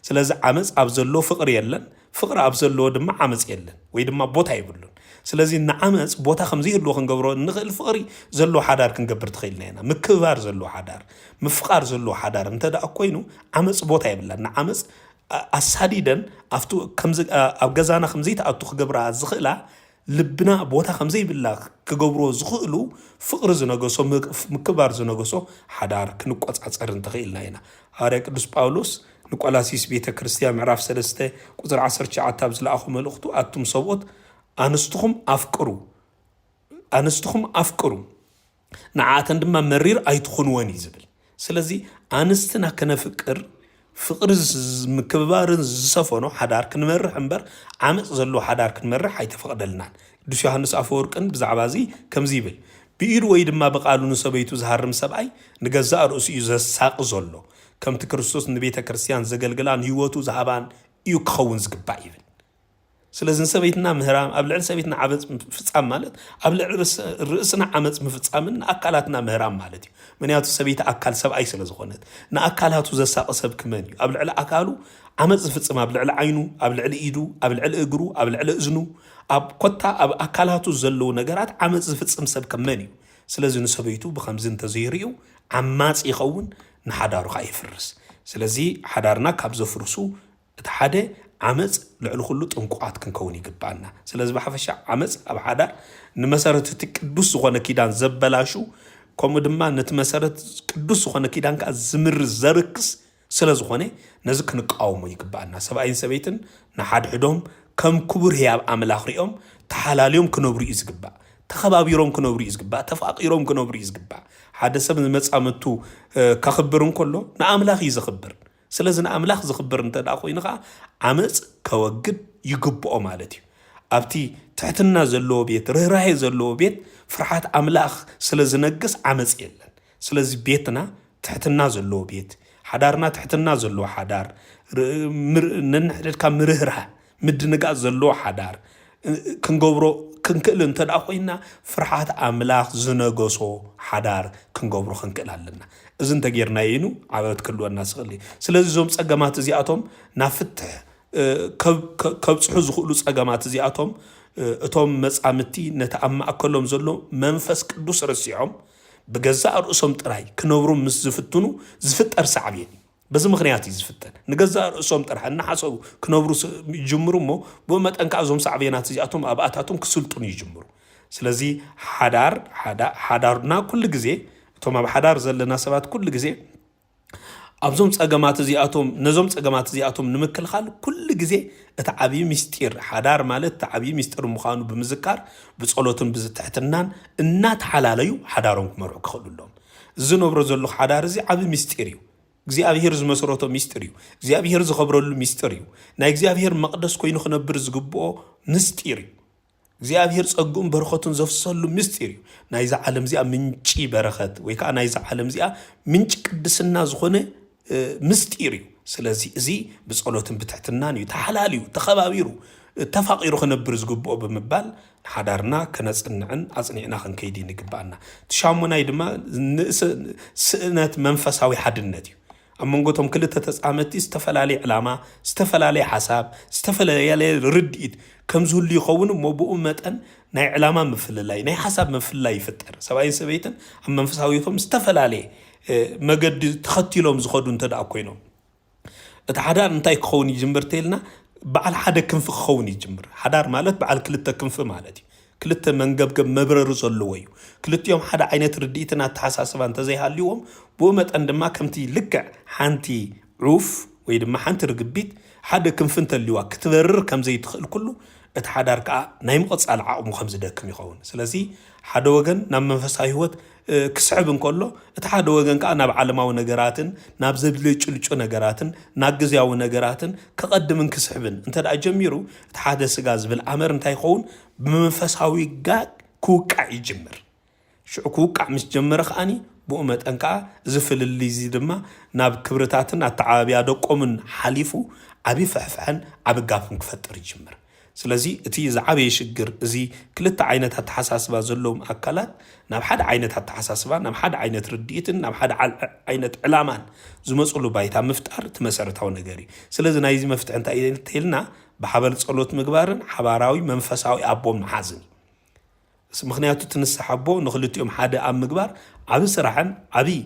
ስለዚ ዓመፅ ኣብ ዘለዎ ፍቕሪ የለን ፍቕሪ ኣብ ዘለዎ ድማ ዓመፅ የለን ወይ ድማ ቦታ ይብሉን ስለዚ ንዓመፅ ቦታ ከምዘይህልዎ ክንገብሮ ንኽእል ፍቕሪ ዘለዎ ሓዳር ክንገብር ትኽእልና ኢና ምክብባር ዘለዎ ሓዳር ምፍቃር ዘለዎ ሓዳር እንተደኣ ኮይኑ ዓመፅ ቦታ ይብላ ንዓመፅ ኣሳዲደን ኣብ ገዛና ከምዘይተኣቱ ክገብራ ዝኽእላ ልብና ቦታ ከምዘይብላ ክገብሮ ዝኽእሉ ፍቕሪ ዝነገሶ ምክባር ዝነገሶ ሓዳር ክንቆፃፀር እንተኽእልና ኢና ሃዋርያ ቅዱስ ጳውሎስ ንቆላሲስ ቤተ ክርስቲያን ምዕራፍ 3 ቁፅሪ 19 ኣብ ዝለኣኹ መልእኽቱ ኣቱም ሰብኦት ኣንስትኹም ኣፍቅሩ ንዓተን ድማ መሪር ኣይትኹንወን እዩ ዝብል ስለዚ ኣንስትና ከነፍቅር ፍቕሪ ምክብባርን ዝሰፈኖ ሓዳር ክንመርሕ እምበር ዓመፅ ዘለዎ ሓዳር ክንመርሕ ኣይተፈቕደልናን ቅዱስ ዮሃንስ ኣፈወርቅን ብዛዕባ እዚ ከምዚ ይብል ብኢዱ ወይ ድማ ብቃሉ ንሰበይቱ ዝሃርም ሰብኣይ ንገዛእ ርእሱ እዩ ዘሳቂ ዘሎ ከምቲ ክርስቶስ ንቤተ ክርስቲያን ዘገልግላን ህይወቱ ዝሃባን እዩ ክኸውን ዝግባእ ይብል ስለዚ ሰበይትና ምህራም ኣብ ልዕሊ ሰበይትና ዓመፅ ምፍፃም ማለት ኣብ ልዕሊ ርእስና ዓመፅ ምፍፃምን ንኣካላትና ምህራም ማለት እዩ ምክንያቱ ሰበይቲ ኣካል ሰብኣይ ስለ ዝኾነት ንኣካላቱ ዘሳቂ ሰብ ክመን እዩ ኣብ ልዕሊ ኣካሉ ዓመፅ ዝፍፅም ኣብ ልዕሊ ዓይኑ ኣብ ልዕሊ ኢዱ ኣብ ልዕሊ እግሩ ኣብ ልዕሊ እዝኑ ኣብ ኮታ ኣብ ኣካላቱ ዘለው ነገራት ዓመፅ ዝፍፅም ሰብ ከመን እዩ ስለዚ ንሰበይቱ ብከምዚ እንተዘይርዩ ዓማፅ ይኸውን ንሓዳሩ ከዓ ይፍርስ ስለዚ ሓዳርና ካብ ዘፍርሱ እቲ ሓደ ዓመፅ ልዕሊ ኩሉ ጥንቁዓት ክንከውን ይግባአና ስለዚ ብሓፈሻ ዓመፅ ኣብ ሓዳር ንመሰረት እቲ ቅዱስ ዝኾነ ኪዳን ዘበላሹ ከምኡ ድማ ነቲ መሰረት ቅዱስ ዝኾነ ኪዳን ከዓ ዝምርዝ ዘርክስ ስለ ዝኾነ ነዚ ክንቃወሞ ይግባአና ሰብኣይን ሰበይትን ንሓድሕዶም ከም ክቡር ህያብ ኣምላኽ ሪኦም ተሓላልዮም ክነብሩ እዩ ዝግባእ ተኸባቢሮም ክነብሩ እዩ ዝግባእ ተፋቂሮም ክነብሩ እዩ ዝግባእ ሓደ ሰብ ንመፃመቱ ከኽብር እንከሎ ንኣምላኽ እዩ ዝኽብር ስለዚ ንኣምላኽ ዝኽብር እንተደኣ ኮይኑ ከዓ ዓመፅ ከወግድ ይግብኦ ማለት እዩ ኣብቲ ትሕትና ዘለዎ ቤት ርህራሄ ዘለዎ ቤት ፍርሓት ኣምላኽ ስለ ዝነግስ ዓመፅ የለን ስለዚ ቤትና ትሕትና ዘለዎ ቤት ሓዳርና ትሕትና ዘለዎ ሓዳር ነንሕድድካ ምርህራህ ምድንጋፅ ዘለዎ ሓዳር ክንገብሮ ክንክእል እንተደኣ ኮይና ፍርሓት ኣምላኽ ዝነገሶ ሓዳር ክንገብሮ ክንክእል ኣለና እዚ እንተጌርና ኢኑ ዓወት ክልወና ዝኽእል ስለዚ እዞም ፀገማት እዚኣቶም ናብ ፍትሕ ከብፅሑ ዝኽእሉ ፀገማት እዚኣቶም እቶም መፃምቲ ነቲ ኣብ ማእከሎም ዘሎ መንፈስ ቅዱስ ረሲዖም ብገዛእ ርእሶም ጥራይ ክነብሩ ምስ ዝፍትኑ ዝፍጠር ሳዕብየን በዚ ምክንያት እዩ ዝፍተን ንገዛእ ርእሶም ጥራሕ እናሓሰቡ ክነብሩ ይጅምሩ እሞ ብኡ መጠን ከዓ እዞም ሳዕብየናት እዚኣቶም ኣብ ኣታቶም ክስልጡን ይጅምሩ ስለዚ ሓዳርና ኩሉ ግዜ እቶም ኣብ ሓዳር ዘለና ሰባት ኩሉ ግዜ ኣብዞም ፀገማት እዚኣቶም ነዞም ፀገማት እዚኣቶም ንምክልኻል ኩሉ ግዜ እቲ ዓብዪ ምስጢር ሓዳር ማለት እቲ ዓብዪ ምስጢር ምዃኑ ብምዝካር ብፀሎትን ብዝትሕትናን እናተሓላለዩ ሓዳሮም ክመርሑ ክኽእሉሎም እዚ ነብሮ ዘሎ ሓዳር እዚ ዓብዪ ምስጢር እዩ እግዚኣብሔር ዝመሰረቶ ምስጢር እዩ እግዚኣብሔር ዝኸብረሉ ምስጢር እዩ ናይ እግዚኣብሔር መቕደስ ኮይኑ ክነብር ዝግብኦ ምስጢር እዩ እግዚኣብሔር ፀጉኡን በረኸቱን ዘፍሰሉ ምስጢር እዩ ናይዛ ዓለም እዚኣ ምንጪ በረኸት ወይ ከዓ ናይዛ ዓለም እዚኣ ምንጪ ቅድስና ዝኾነ ምስጢር እዩ ስለዚ እዚ ብፀሎትን ብትሕትናን እዩ ተሓላልዩ ተኸባቢሩ ተፋቂሩ ክነብር ዝግብኦ ብምባል ሓዳርና ከነፅንዕን ኣፅኒዕና ክንከይድ ንግባአና ትሻሙናይ ድማ ስእነት መንፈሳዊ ሓድነት እዩ ኣብ መንጎቶም ክልተ ተፃመቲ ዝተፈላለየ ዕላማ ዝተፈላለየ ሓሳብ ዝተፈላለየ ርድኢት ከም ዝህሉ ይኸውን እሞ ብኡ መጠን ናይ ዕላማ ምፍልላይ ናይ ሓሳብ ምፍልላይ ይፍጠር ሰብኣይን ሰበይትን ኣብ መንፈሳዊቶም ዝተፈላለየ መገዲ ተኸቲሎም ዝኸዱ እንተደኣ ኮይኖም እቲ ሓዳር እንታይ ክኸውን ይጅምር ተይልና በዓል ሓደ ክንፊ ክኸውን ይጅምር ሓዳር ማለት በዓል ክልተ ክንፊ ማለት እዩ ክልተ መንገብገብ መብረሪ ዘለዎ እዩ ክልቲኦም ሓደ ዓይነት ርድኢትን ኣተሓሳስባ እንተዘይሃልዎም ብኡ መጠን ድማ ከምቲ ልክዕ ሓንቲ ዑፍ ወይ ድማ ሓንቲ ርግቢት ሓደ ክንፊ እንተልይዋ ክትበርር ከምዘይትኽእል ኩሉ እቲ ሓዳር ከዓ ናይ ምቕፃል ዓቕሙ ከም ዝደክም ይኸውን ስለዚ ሓደ ወገን ናብ መንፈሳዊ ህይወት ክስዕብ እንከሎ እቲ ሓደ ወገን ከዓ ናብ ዓለማዊ ነገራትን ናብ ዘብለጭልጩ ነገራትን ናብ ግዝያዊ ነገራትን ከቐድምን ክስዕብን እንተደኣ ጀሚሩ እቲ ሓደ ስጋ ዝብል ኣመር እንታይ ይኸውን ብመንፈሳዊ ጋ ክውቃዕ ይጅምር شعكوك عمس جمرخ أني بؤمت أنكا زفل اللي زيدما ناب كبرتاتن التعابي أدوكو من حليفو عبي فعفعن عبي قافن كفتر يجمر سلازي اتي زعابي يشجر زي كلتا عينت هتحساسبا زلوم أكلات ناب حد عينت هتحساسبا ناب حد عينت رديتن ناب حد عينت علامان زمسولو بايتا مفتار تمسارتاو نغاري سلازي نايزي مفتع انتا إذن تيلنا بحبل صلوت مقبارن حباراوي منفساوي أبوم محازن مخنياتو تنسح أبو نخلطيهم حدا أم مقبار عبي سرحان عبي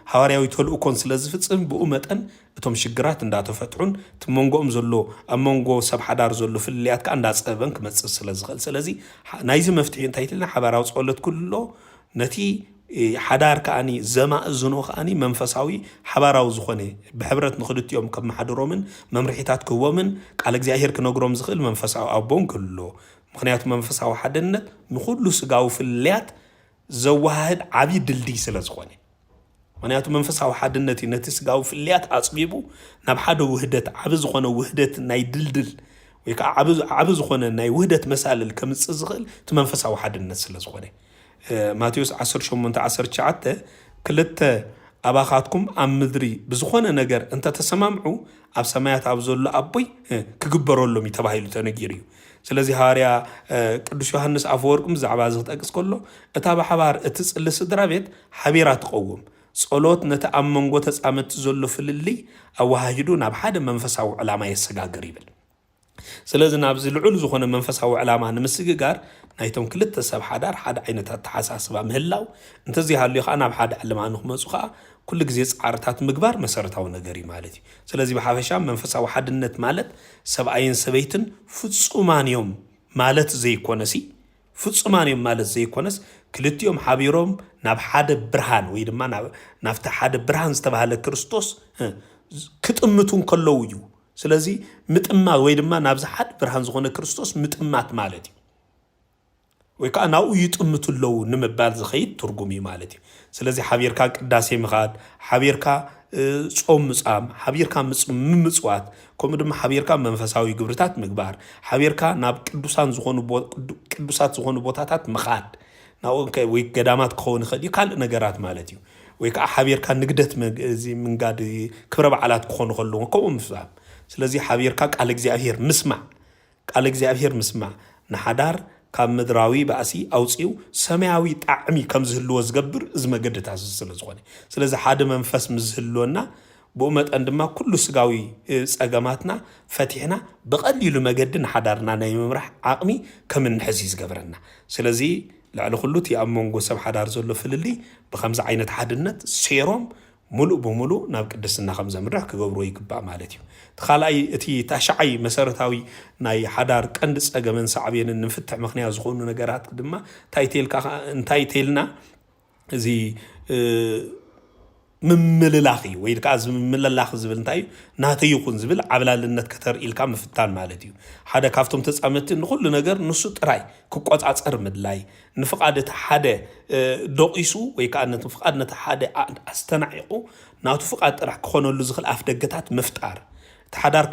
حوارياوي تولو كونسلز فتسم بأمتن اتم شجرات انداتو فتحون تمونغو امزلو امونغو سب حدار زلو في الليات كان داس بنك متصل سلازغل سلازي نايزي مفتحين تايتلنا حباراو صولت كله نتي حدار كاني زما زنو كاني منفساوي حباراو زخوني بحبرت نخلطيهم كم حدرومن ممرحيتات كومن قال እግዚአብሔር كنغروم زخل منفساو ابون كله مخنيات منفساو حدنت نخلو سغاو في الليات زواهد عبي دلدي سلازخوني منياتو منفساو حدنتي نتسغاو في الليات اصبيبو ناب حدا وحدت عبز خونه وحدت ناي دلدل ويكا عبز خونه ناي وحدت مسالل كمص زخل تمنفساو حدنت سلازخونه ماتيوس 18:19 كلته أباخاتكم أم مدري بزخونه نجر أنت تسمعوا أب سمايات أب زلو أبوي كجبروا لهم يتباهيلو تنجيريو سلازي هاريا قدوس يوحنس أفوركم زعبا زغتقس كله أتابع حبار اتسأل سدرابيت حبيرات قوم صلوت نتأمنغو تسأمت زلو في اللي أو هاجدو ناب حدا منفساو علامة يسقا قريبا سلازي نابزي العلو زخونه منفساو علامة نمسقار نايتون كلتا سب حدار حدا عينتا تحساسبا مهلاو انتزي هاللي خانا بحدا علما نخمصوخا كل جزيز عارتات مقبار مسارتاو نغري مالتي سلازي بحافشا منفساو حدنت مالت سبعين سبيتن فتصومانيوم مالت زي كونسي فتصومانيوم مالت زي كونس كلتيوم حبيروم ناب حدا برهان ويدما نافتا حدا برهان استبهال كريستوس كتمتون كلويو سلازي متأما ويدما نابز حد برهان زغون كريستوس متأمات مالتي ويكا ناو يتأمتو اللو نمبال زخيد ترقمي مالتي سلازي حبيركا قداسي مخاد حبيركا صوم مصام حبيركا ممصوات كوم دم حبيركا منفساوي غبرتات مغبار حبيركا ناب قدوسات زغونو بوتاتات مخاد ناو وي قدامات كون خدي كال نغرات مالتي ويكا حبيركا نغدت زي منغاد كبر بعالات كون خلو كوم مفهم سلازي حبيركا قال እግዚአብሔር مسمع قال እግዚአብሔር مسمع نحدار كام مدراوي بأسي أوصيو سماوي طعمي كم زهلو زغبر از مجدت سلازخوني سلازي حدا منفس مزهلونا بومت عندما كل سغاوي صقاماتنا فتحنا بقليل مجدن حدارنا ناي ممرح عقمي كم نحزيز غبرنا سلازي لعل خلوت يا امونغو سب حدار زلو فللي بخمس عينت حدنت سيروم ملو بملو ناب قدسنا خمسه مرح كغبرو يقبا مالتي تخالاي اتي تاشعي مسارتاوي ناي حدار قند صقمن صعبين نفتح مخنيا زخونو نغرات دما تايتيلنا زي ممللاخي ويدكاز ممللاخ زبل انتاي ناتي يكون زبل عبلالنت كتر إلكا مفتان مالتيو حدا كافتم تصامتن كل ነገር ንሱ ጥራይ ክቆጻጸር ምድላይ ንፍቃደት ሓደ ዶቂሱ ወይ ካነት ፍቃድነት ሓደ አስተናዒቁ ናቱ ፍቃድ ጥራሕ ክኾነሉ ዝኽል አፍ ደገታት መፍጣር ተሓዳር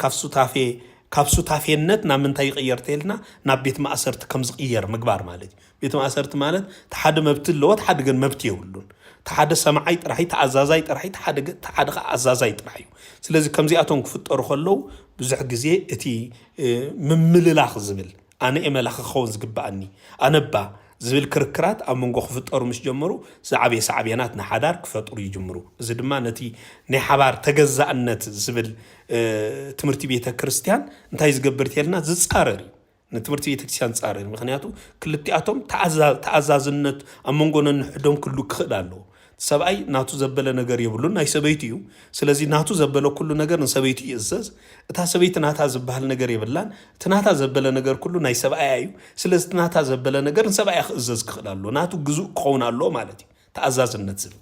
ካፍሱ ታፌነት ናምንታይ ይቅየርተልና ናብ ቤት ማእሰርት ከም ዝቅየር ምግባር ማለት ቤት ማእሰርት ማለት ተሓደ መብት ለወት ሓደ ግን መብት ይውሉን تحد سمعي طرحي تعزازاي طرحي تحد عزازاي طرحي سلازي كمزياتهم كفطرو خلو بزح غزي اتي ممللاخ زبل انا املاخ خون زغباني انا با زبل كركرات امنغو كفطرو مش جمرو سعبيانات نحدار كفطرو يجمرو زي دما نتي ني حبار تجزأنت زبل تمرتي بيته كريستيان انتاي زغبرتيلنا زصارري نتمرتي بيته كريستيان صارري مخنياتو كلتياتهم تعزازنت امنغو نحدون كلو كخدالو سبعي ناتو زبله ነገር ይብሉን ናይ ሰበይቲዩ ስለዚህ ናቱ ዘበለው ኩሉ ነገር ንሰበይቲ ይእዘዝ እታ ሰበይቲ ናታ ዝበሃል ነገር ይብላን ትናታ ዘበለ ነገር ኩሉ ናይ ሰብአይ አዩ ስለዚህ ትናታ ዘበለ ነገር ንሰብአይ ይእዘዝ ክኽላሉ ናቱ ግዙእ ክኾናሎ ማለት ተአዛዝነት ዝብ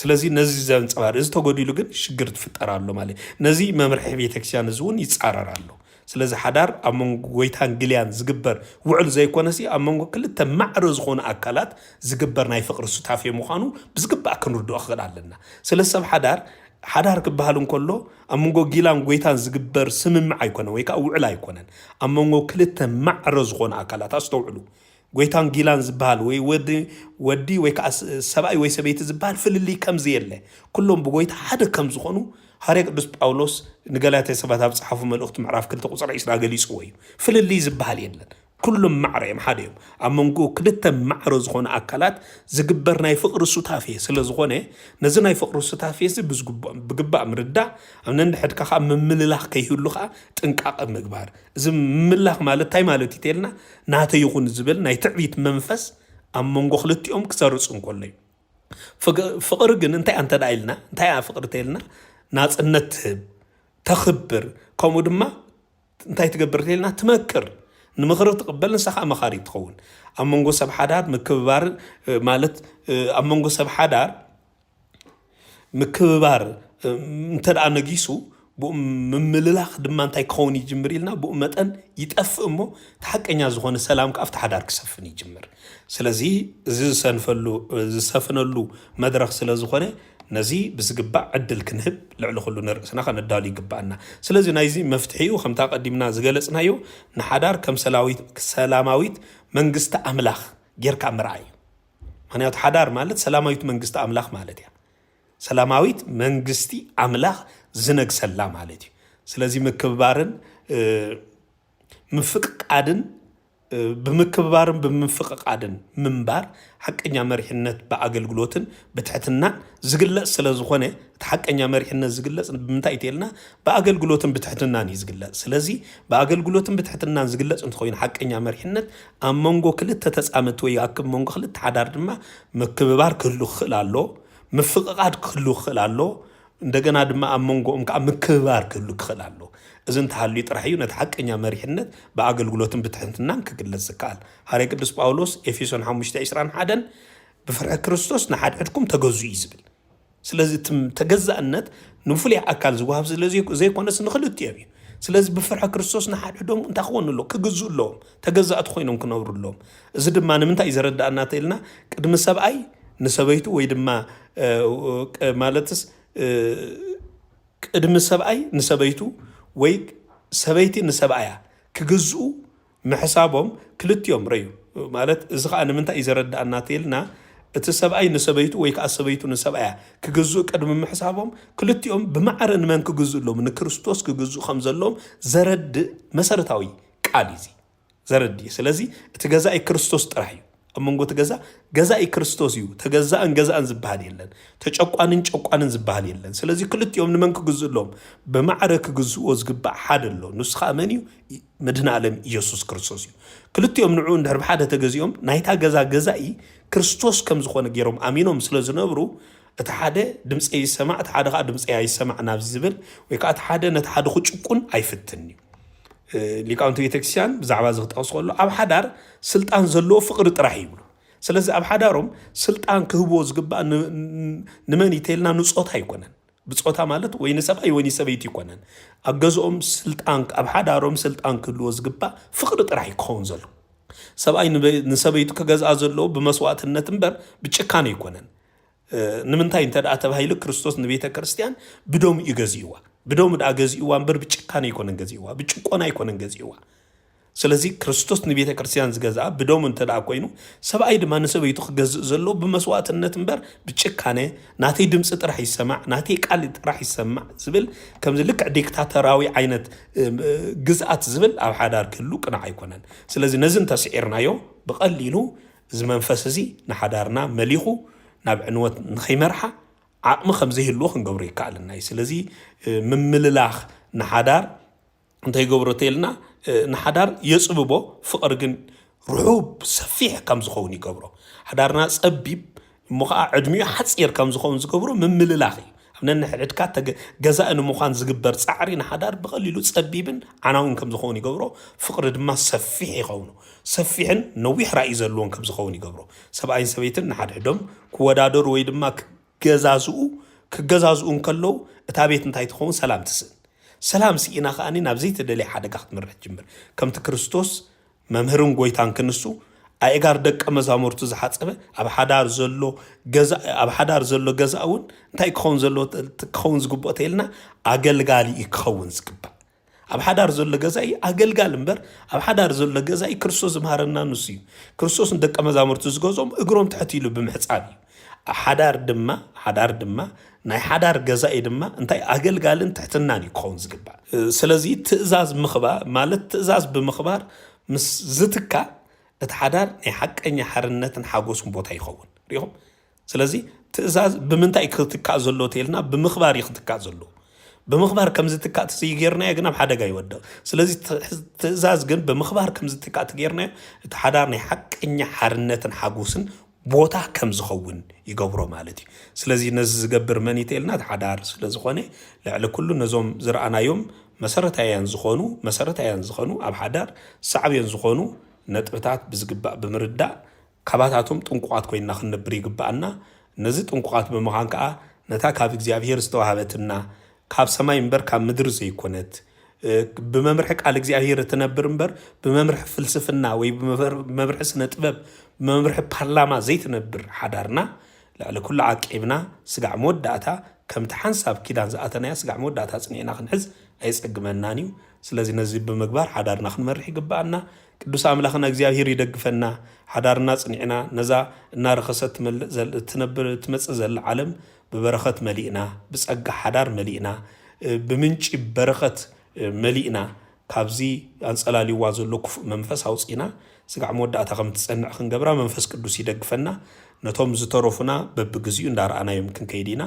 ስለዚህ ነዚህ ዘንጸባር እዚ ተጎዲሉ ግን ሽግር ትፈጠራሉ ማለት ነዚህ መምርሒ ቤተክርስቲያን ዝውን ይጻረራሉ ስለዚህ ሓዳር አመንጎ ጎይታን ግልያን ዝግበር ውዕል ዘይኮነሲ አመንጎ ክልተ ማዕረ ዝኾነ አካላት ዝግበር ናይ ፍቅር ሱታፍ የምዃኑ ብዝግባ ክንርዶ አኽላለና ስለሰብ ሓዳር ክበሃል እንከሎ አመንጎ ጊላን ጎይታን ዝግበር ስምምዕ አይኮነ ወይ ካ ውዕል አይኮነን አመንጎ ክልተ ማዕረ ዝኾነ አካላት አስተውዕሉ ጎይታን ጊላን ዝበሃል ወይ ወዲ ወይ ከዓ ሰብኣይ ወይ ሰበይቲ ዝበሃል ፍልልይ ከምዚ የለ ኩሎም ብጎይታ ሓደ ከም ዝኾኑ ሃርያ ቅዱስ ጳውሎስ ንገላትያ ሰባት ኣብ ጽሓፉ መልእኽቱ ምዕራፍ 2 ቁጽሪ 20 ገሊጽዎ እዩ ፍልልይ ዝበሃል የለን ኩሎም ማዕረ እዮም ሓደ እዮም ኣብ መንጎ ክልተ ማዕረ ዝኾነ ኣካላት ዝግበር ናይ ፍቕሪ ሱታፍየ ስለ ዝኾነ ነዚ ናይ ፍቕሪ ሱታፍየ ብግባእ ምርዳእ ኣብ ነንድሕድካ ከዓ ምምልላኽ ከይህሉ ከዓ ጥንቃቐ ምግባር እዚ ምምልላኽ ማለት እንታይ ማለት እዩ ተልና ናተይ ይኹን ዝብል ናይ ትዕቢት መንፈስ ኣብ መንጎ ክልቲኦም ክሰርፁ እንከሎ እዩ ፍቕሪ ግን እንታይ እንተዳ ኢልና እንታይ ፍቕሪ ተልና ናጽነት ትህብ ተኽብር ከምኡ ድማ እንታይ ትገብር ተልና ትመክር ንምኽሪ ትቕበል ንስኻ መኻሪ ትኸውን ኣብ መንጎ ሰብ ሓዳር ምክብባር ማለት ኣብ መንጎ ሰብ ሓዳር ምክብባር እንተደኣ ነጊሱ ብኡ ምምልላኽ ድማ እንታይ ክኸውን ይጅምር ኢልና ብኡ መጠን ይጠፍእ እሞ ተሓቀኛ ዝኾነ ሰላም ከኣፍቲ ሓዳር ክሰፍን ይጅምር ስለዚ እዚ ዝሰፍነሉ መድረኽ ስለ ዝኾነ ነዚ ብዝግባእ ዕድል ክንህብ ልዕሊ ኩሉ ንርእስና ከነዳሉ ይግባአና ስለዚ ናይዚ መፍትሒኡ ከምታ ቀዲምና ዝገለጽናዮ ንሓዳር ከም ሰላማዊት መንግስቲ ኣምላኽ ጌርካ ምርኣይ እዩ ምክንያቱ ሓዳር ማለት ሰላማዊት መንግስቲ ኣምላኽ ማለት እያ ሰላማዊት መንግስቲ ኣምላኽ ዝነግሰላ ማለት እዩ ስለዚ ምክብባርን ምፍቅቃድን ብምክብባርን ብምፍቅቃድን ምንባር ሓቀኛ መሪሕነት በኣገልግሎትን ብትሕትናን ዝግለጽ ስለ ዝኾነ እቲ ሓቀኛ መሪሕነት ዝግለጽ ብምንታይ ተልና በኣገልግሎትን ብትሕትናን እዩ ዝግለጽ ስለዚ በኣገልግሎትን ብትሕትናን ዝግለጽ እንትኾይኑ ሓቀኛ መሪሕነት ኣብ መንጎ ክልተ ተጻምቲ ወይ ኣብ መንጎ ክልተ ሓዳር ድማ ምክብባር ክህሉ ክኽእል ኣሎ ምፍቅቃድ ክህሉ ክኽእል ኣሎ እንደገና ድማ ኣብ መንጎኦም ከዓ ምክብባር ክህሉ ክኽእል ኣሎ እዚ እንተሃልዩ ጥራሕ እዩ ነቲ ሓቀኛ መሪሕነት ብኣገልግሎትን ብትሕትናን ክግለጽ ዝከኣል ሃርያ ቅዱስ ጳውሎስ ኤፌሶን 5:21 ብፍርሒ ክርስቶስ ንሓድሕድኩም ተገዙ እዩ ዝብል ስለዚ ተገዛእነት ንፍሉይ ኣካል ዝወሃብ ዘይኮነስ ንኽልቲኦም እዩ ስለዚ ብፍርሒ ክርስቶስ ንሓድሕዶም እንታይ ክኾኑ ኣሎ ክግዝኡ ኣለዎም ተገዛእቲ ኮይኖም ክነብሩ ኣለዎም እዚ ድማ ንምንታይ እዩ ዘረዳእና ተኢልና ቅድሚ ሰብኣይ ንሰበይቱ ወይ ድማ ማለትስ ቅድሚ ሰብኣይ ንሰበይቱ ወይ ሰበይቲ ንሰብኣያ ክግዝኡ ምሕሳቦም ክልቲኦም ረዩ ማለት እዚ ከዓ ንምንታይ እዩ ዘረዳእና ተኢልና እቲ ሰብኣይ ንሰበይቱ ወይ ከዓ ሰበይቱ ንሰብኣያ ክግዝኡ ቅድሚ ምሕሳቦም ክልቲኦም ብማዕረ ንመን ክግዝኡ ኣለዎም ንክርስቶስ ክግዝኡ ከም ዘለዎም ዘረድእ መሰረታዊ ቃል እዩ ዘረድእ ስለዚ እቲ ገዛኢ ክርስቶስ ጥራሕ እዩ ኣብ መንጎ ገዛኢ ክርስቶስ እዩ ተገዛእን ገዛእን ዝበሃል የለን ተጨቋንን ጨቋንን ዝበሃል የለን ስለዚ ክልቲኦም ንመን ክግዝኡ ኣለዎም ብማዕረ ክግዝእዎ ዝግባእ ሓደ ኣሎ ንሱ ከዓ መን እዩ መድህነ ዓለም ኢየሱስ ክርስቶስ እዩ ክልቲኦም ንዑ እንድሕር ብሓደ ተገዚኦም ናይታ ገዛኢ ክርስቶስ ከም ዝኾነ ገይሮም ኣሚኖም ስለ ዝነብሩ እቲ ሓደ ድምፂ ይሰማዕ እቲ ሓደ ከዓ ድምፂ ኣይሰማዕ ናብዚ ዝብል ወይ ከዓ እቲ ሓደ ነቲ ሓደ ክጭቁን ኣይፍትን እዩ ሊቃውንቲ ቤተክርስቲያን ብዛዕባ ዝኽጠቕስ ከሎ ኣብ ሓዳር ስልጣን ዘለዎ ፍቕሪ ጥራሕ ይብሉ ስለዚ ኣብ ሓዳሮም ስልጣን ክህብዎ ዝግባእ ንመን ይተልና ንፆታ ኣይኮነን ብፆታ ማለት ወይ ንሰብኣይ ወይ ንሰበይቲ ይኮነን ኣብ ገዝኦም ስልጣን ኣብ ሓዳሮም ስልጣን ክህልዎ ዝግባእ ፍቕሪ ጥራሕ ክኸውን ዘሎ ሰብኣይ ንሰበይቱ ክገዝኣ ዘለዎ ብመስዋዕትነት እምበር ብጭካነ ይኮነን ንምንታይ እንተደኣ ተባሂሉ ክርስቶስ ንቤተ ክርስቲያን ብዶም ይገዝእዋ ብዶም ዳ ገዝእዋ እምበር ብጭካነ ይኮነን ገዝእዋ ብጭቆና ይኮነን ገዝእዋ ስለዚ ክርስቶስ ንቤተ ክርስቲያን ዝገዝኣ ብዶም እንተደኣ ኮይኑ ሰብኣይ ድማ ንሰበይቱ ክገዝእ ዘሎ ብመስዋዕትነት እምበር ብጭካነ ናተይ ድምፂ ጥራሕ ይሰማዕ ናተይ ቃል ጥራሕ ይሰማዕ ዝብል ከምዚ ልክዕ ዲክታተራዊ ዓይነት ግዝኣት ዝብል ኣብ ሓዳር ክህሉ ቅናዕ ኣይኮነን ስለዚ ነዚ እንተስዒርናዮ ብቐሊሉ እዚ መንፈስ እዚ ንሓዳርና መሊኹ ናብ ዕንወት ንኸይመርሓ ዓቕሚ ከም ዘይህልዎ ክንገብሮ ይከኣልና እዩ ስለዚ ምምልላኽ ንሓዳር እንታይ ገብሮ ተይልና ንሓዳር የፅብቦ ፍቕሪ ግን ርሑብ ሰፊሕ ከም ዝኸውን ይገብሮ ሓዳርና ፀቢብ እሞ ከዓ ዕድሚኡ ሓፂር ከም ዝኸውን ዝገብሮ ምምልላኽ እዩ ኣብ ነንሕድሕድካ ገዛእ ንምዃን ዝግበር ፃዕሪ ንሓዳር ብቐሊሉ ፀቢብን ዓናውን ከም ዝኸውን ይገብሮ ፍቕሪ ድማ ሰፊሕ ይኸውን ሰፊሕን ነዊሕ ራእይ ዘለዎን ከም ዝኸውን ይገብሮ ሰብኣይን ሰበይትን ንሓድሕዶም ክወዳደሩ ወይ ድማ ክገዛዝኡ እንከለዉ እታ ቤት እንታይ ትኸውን ሰላም ትስእን ሰላም ሲኢና ከኣኒ ናብ ዘይተደለየ ሓደጋ ክትምርሕ ጅምር ከምቲ ክርስቶስ መምህርን ጎይታን ክንሱ ኣእጋር ደቀ መዛሙርቱ ዝሓፀበ ኣብ ሓዳር ዘሎ ገዛ እውን እንታይ ክኸውን ዝግብኦ ተይልና ኣገልጋሊ ክኸውን ዝግባእ ኣብ ሓዳር ዘሎ ገዛኢ ኣገልጋል እምበር ኣብ ሓዳር ዘሎ ገዛኢ ክርስቶስ ዝምሃረና ንሱ እዩ ክርስቶስ ደቀ መዛሙርቱ ዝገዞም እግሮም ትሕት ኢሉ ብምሕፃብ እዩ ሓዳር ድማ ናይ ሓዳር ገዛኢ ድማ እንታይ ኣገልጋልን ትሕትናን እዩ ክኸውን ዝግባእ ስለዚ ትእዛዝ ምኽባር ማለት ትእዛዝ ብምኽባር ምስ ዝትካእ እቲ ሓዳር ናይ ሓቀኛ ሓርነትን ሓጎስን ቦታ ይኸውን ሪኹም ስለዚ ትእዛዝ ብምንታይ ክትካእ ዘሎ ተልና ብምኽባር ይክትካእ ዘሎ ብምኽባር ከም ዝትካእ ትገርናዮ ግን ኣብ ሓደጋ ይወድቕ ስለዚ ትእዛዝ ግን ብምኽባር ከም ዝትካእ ትገርናዮ እቲ ሓዳር ናይ ሓቀኛ ሓርነትን ሓጎስን ቦታ ከም ዝኸውን ይገብሮ ማለት እዩ ስለዚ ነዚ ዝገብር መን ይተልና ሓዳር ስለ ዝኾነ ልዕሊ ኩሉ ነዞም ዝረኣናዮም መሰረታውያን ዝኾኑ ኣብ ሓዳር ሳዕብዮን ዝኾኑ ነጥብታት ብዝግባእ ብምርዳእ ካባታቶም ጥንቁቃት ኮይና ክንነብር ይግባአና ነዚ ጥንቁቃት ብምዃን ከዓ ነታ ካብ እግዚአብሔር ዝተዋሃበትና ካብ ሰማይ እምበር ካብ ምድር ዘይኮነት بممرح قال እግዚአብሔር ተነብር እምበር بممرح ፍልስፍና ወይ بممرح ስነ ጥበብ بممرح ፓርላማ ዘይተነብር ሓዳርና لعل كل عقبنا سقع موداتا كم تحنساب كيدان زاتنا سقع موداتا صنينا خنحز ايصقمنانيو ስለዚህ ነዚህ በመግባር ሓዳርና ክንመርሕ ይግባአና ቅዱስ አምላኽና እግዚአብሔር ይደግፈና ሓዳርና ጽኒዕና ነዛ እናረኸሰት ትነብር ትመጽእ ዘለ ዓለም በበረኸት መሊእና ብጸጋ ሓዳር መሊእና ብምንጭ በረኸት መሊእና ካብዚ አንጸላሊዋ ዘሎ መንፈስ አውጽኢና ስጋዕ መወዳእታ ከም ትጸንዕ ክንገብራ መንፈስ ቅዱስ ይደግፈና ነቶም ዝተረፉና በብግዚኡ እንዳርአናዮም ክንከይዲና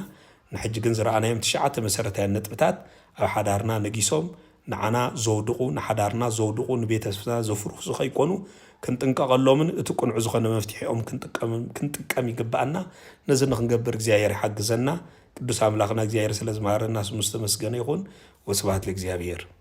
ንሕጂ ግን ዝረአናዮም ትሽዓተ መሰረታዊ ነጥብታት ኣብ ሓዳርና ነጊሶም ንዓና ዘውድቁ ንሓዳርና ዘውድቁ ንቤተሰብና ዘፍርኹ ዝኸይኮኑ ክንጥንቀቐሎምን እቲ ቁንዑ ዝኾነ መፍትሒኦም ክንጥቀም ይግባአና ነዚ ንክንገብር እግዚአብሔር ይሓግዘና ቅዱስ አምላኽና እግዚአብሔር ስለዝማረና ስሙ ዝተመስገነ ይኹን ወስብሐት ለእግዚአብሔር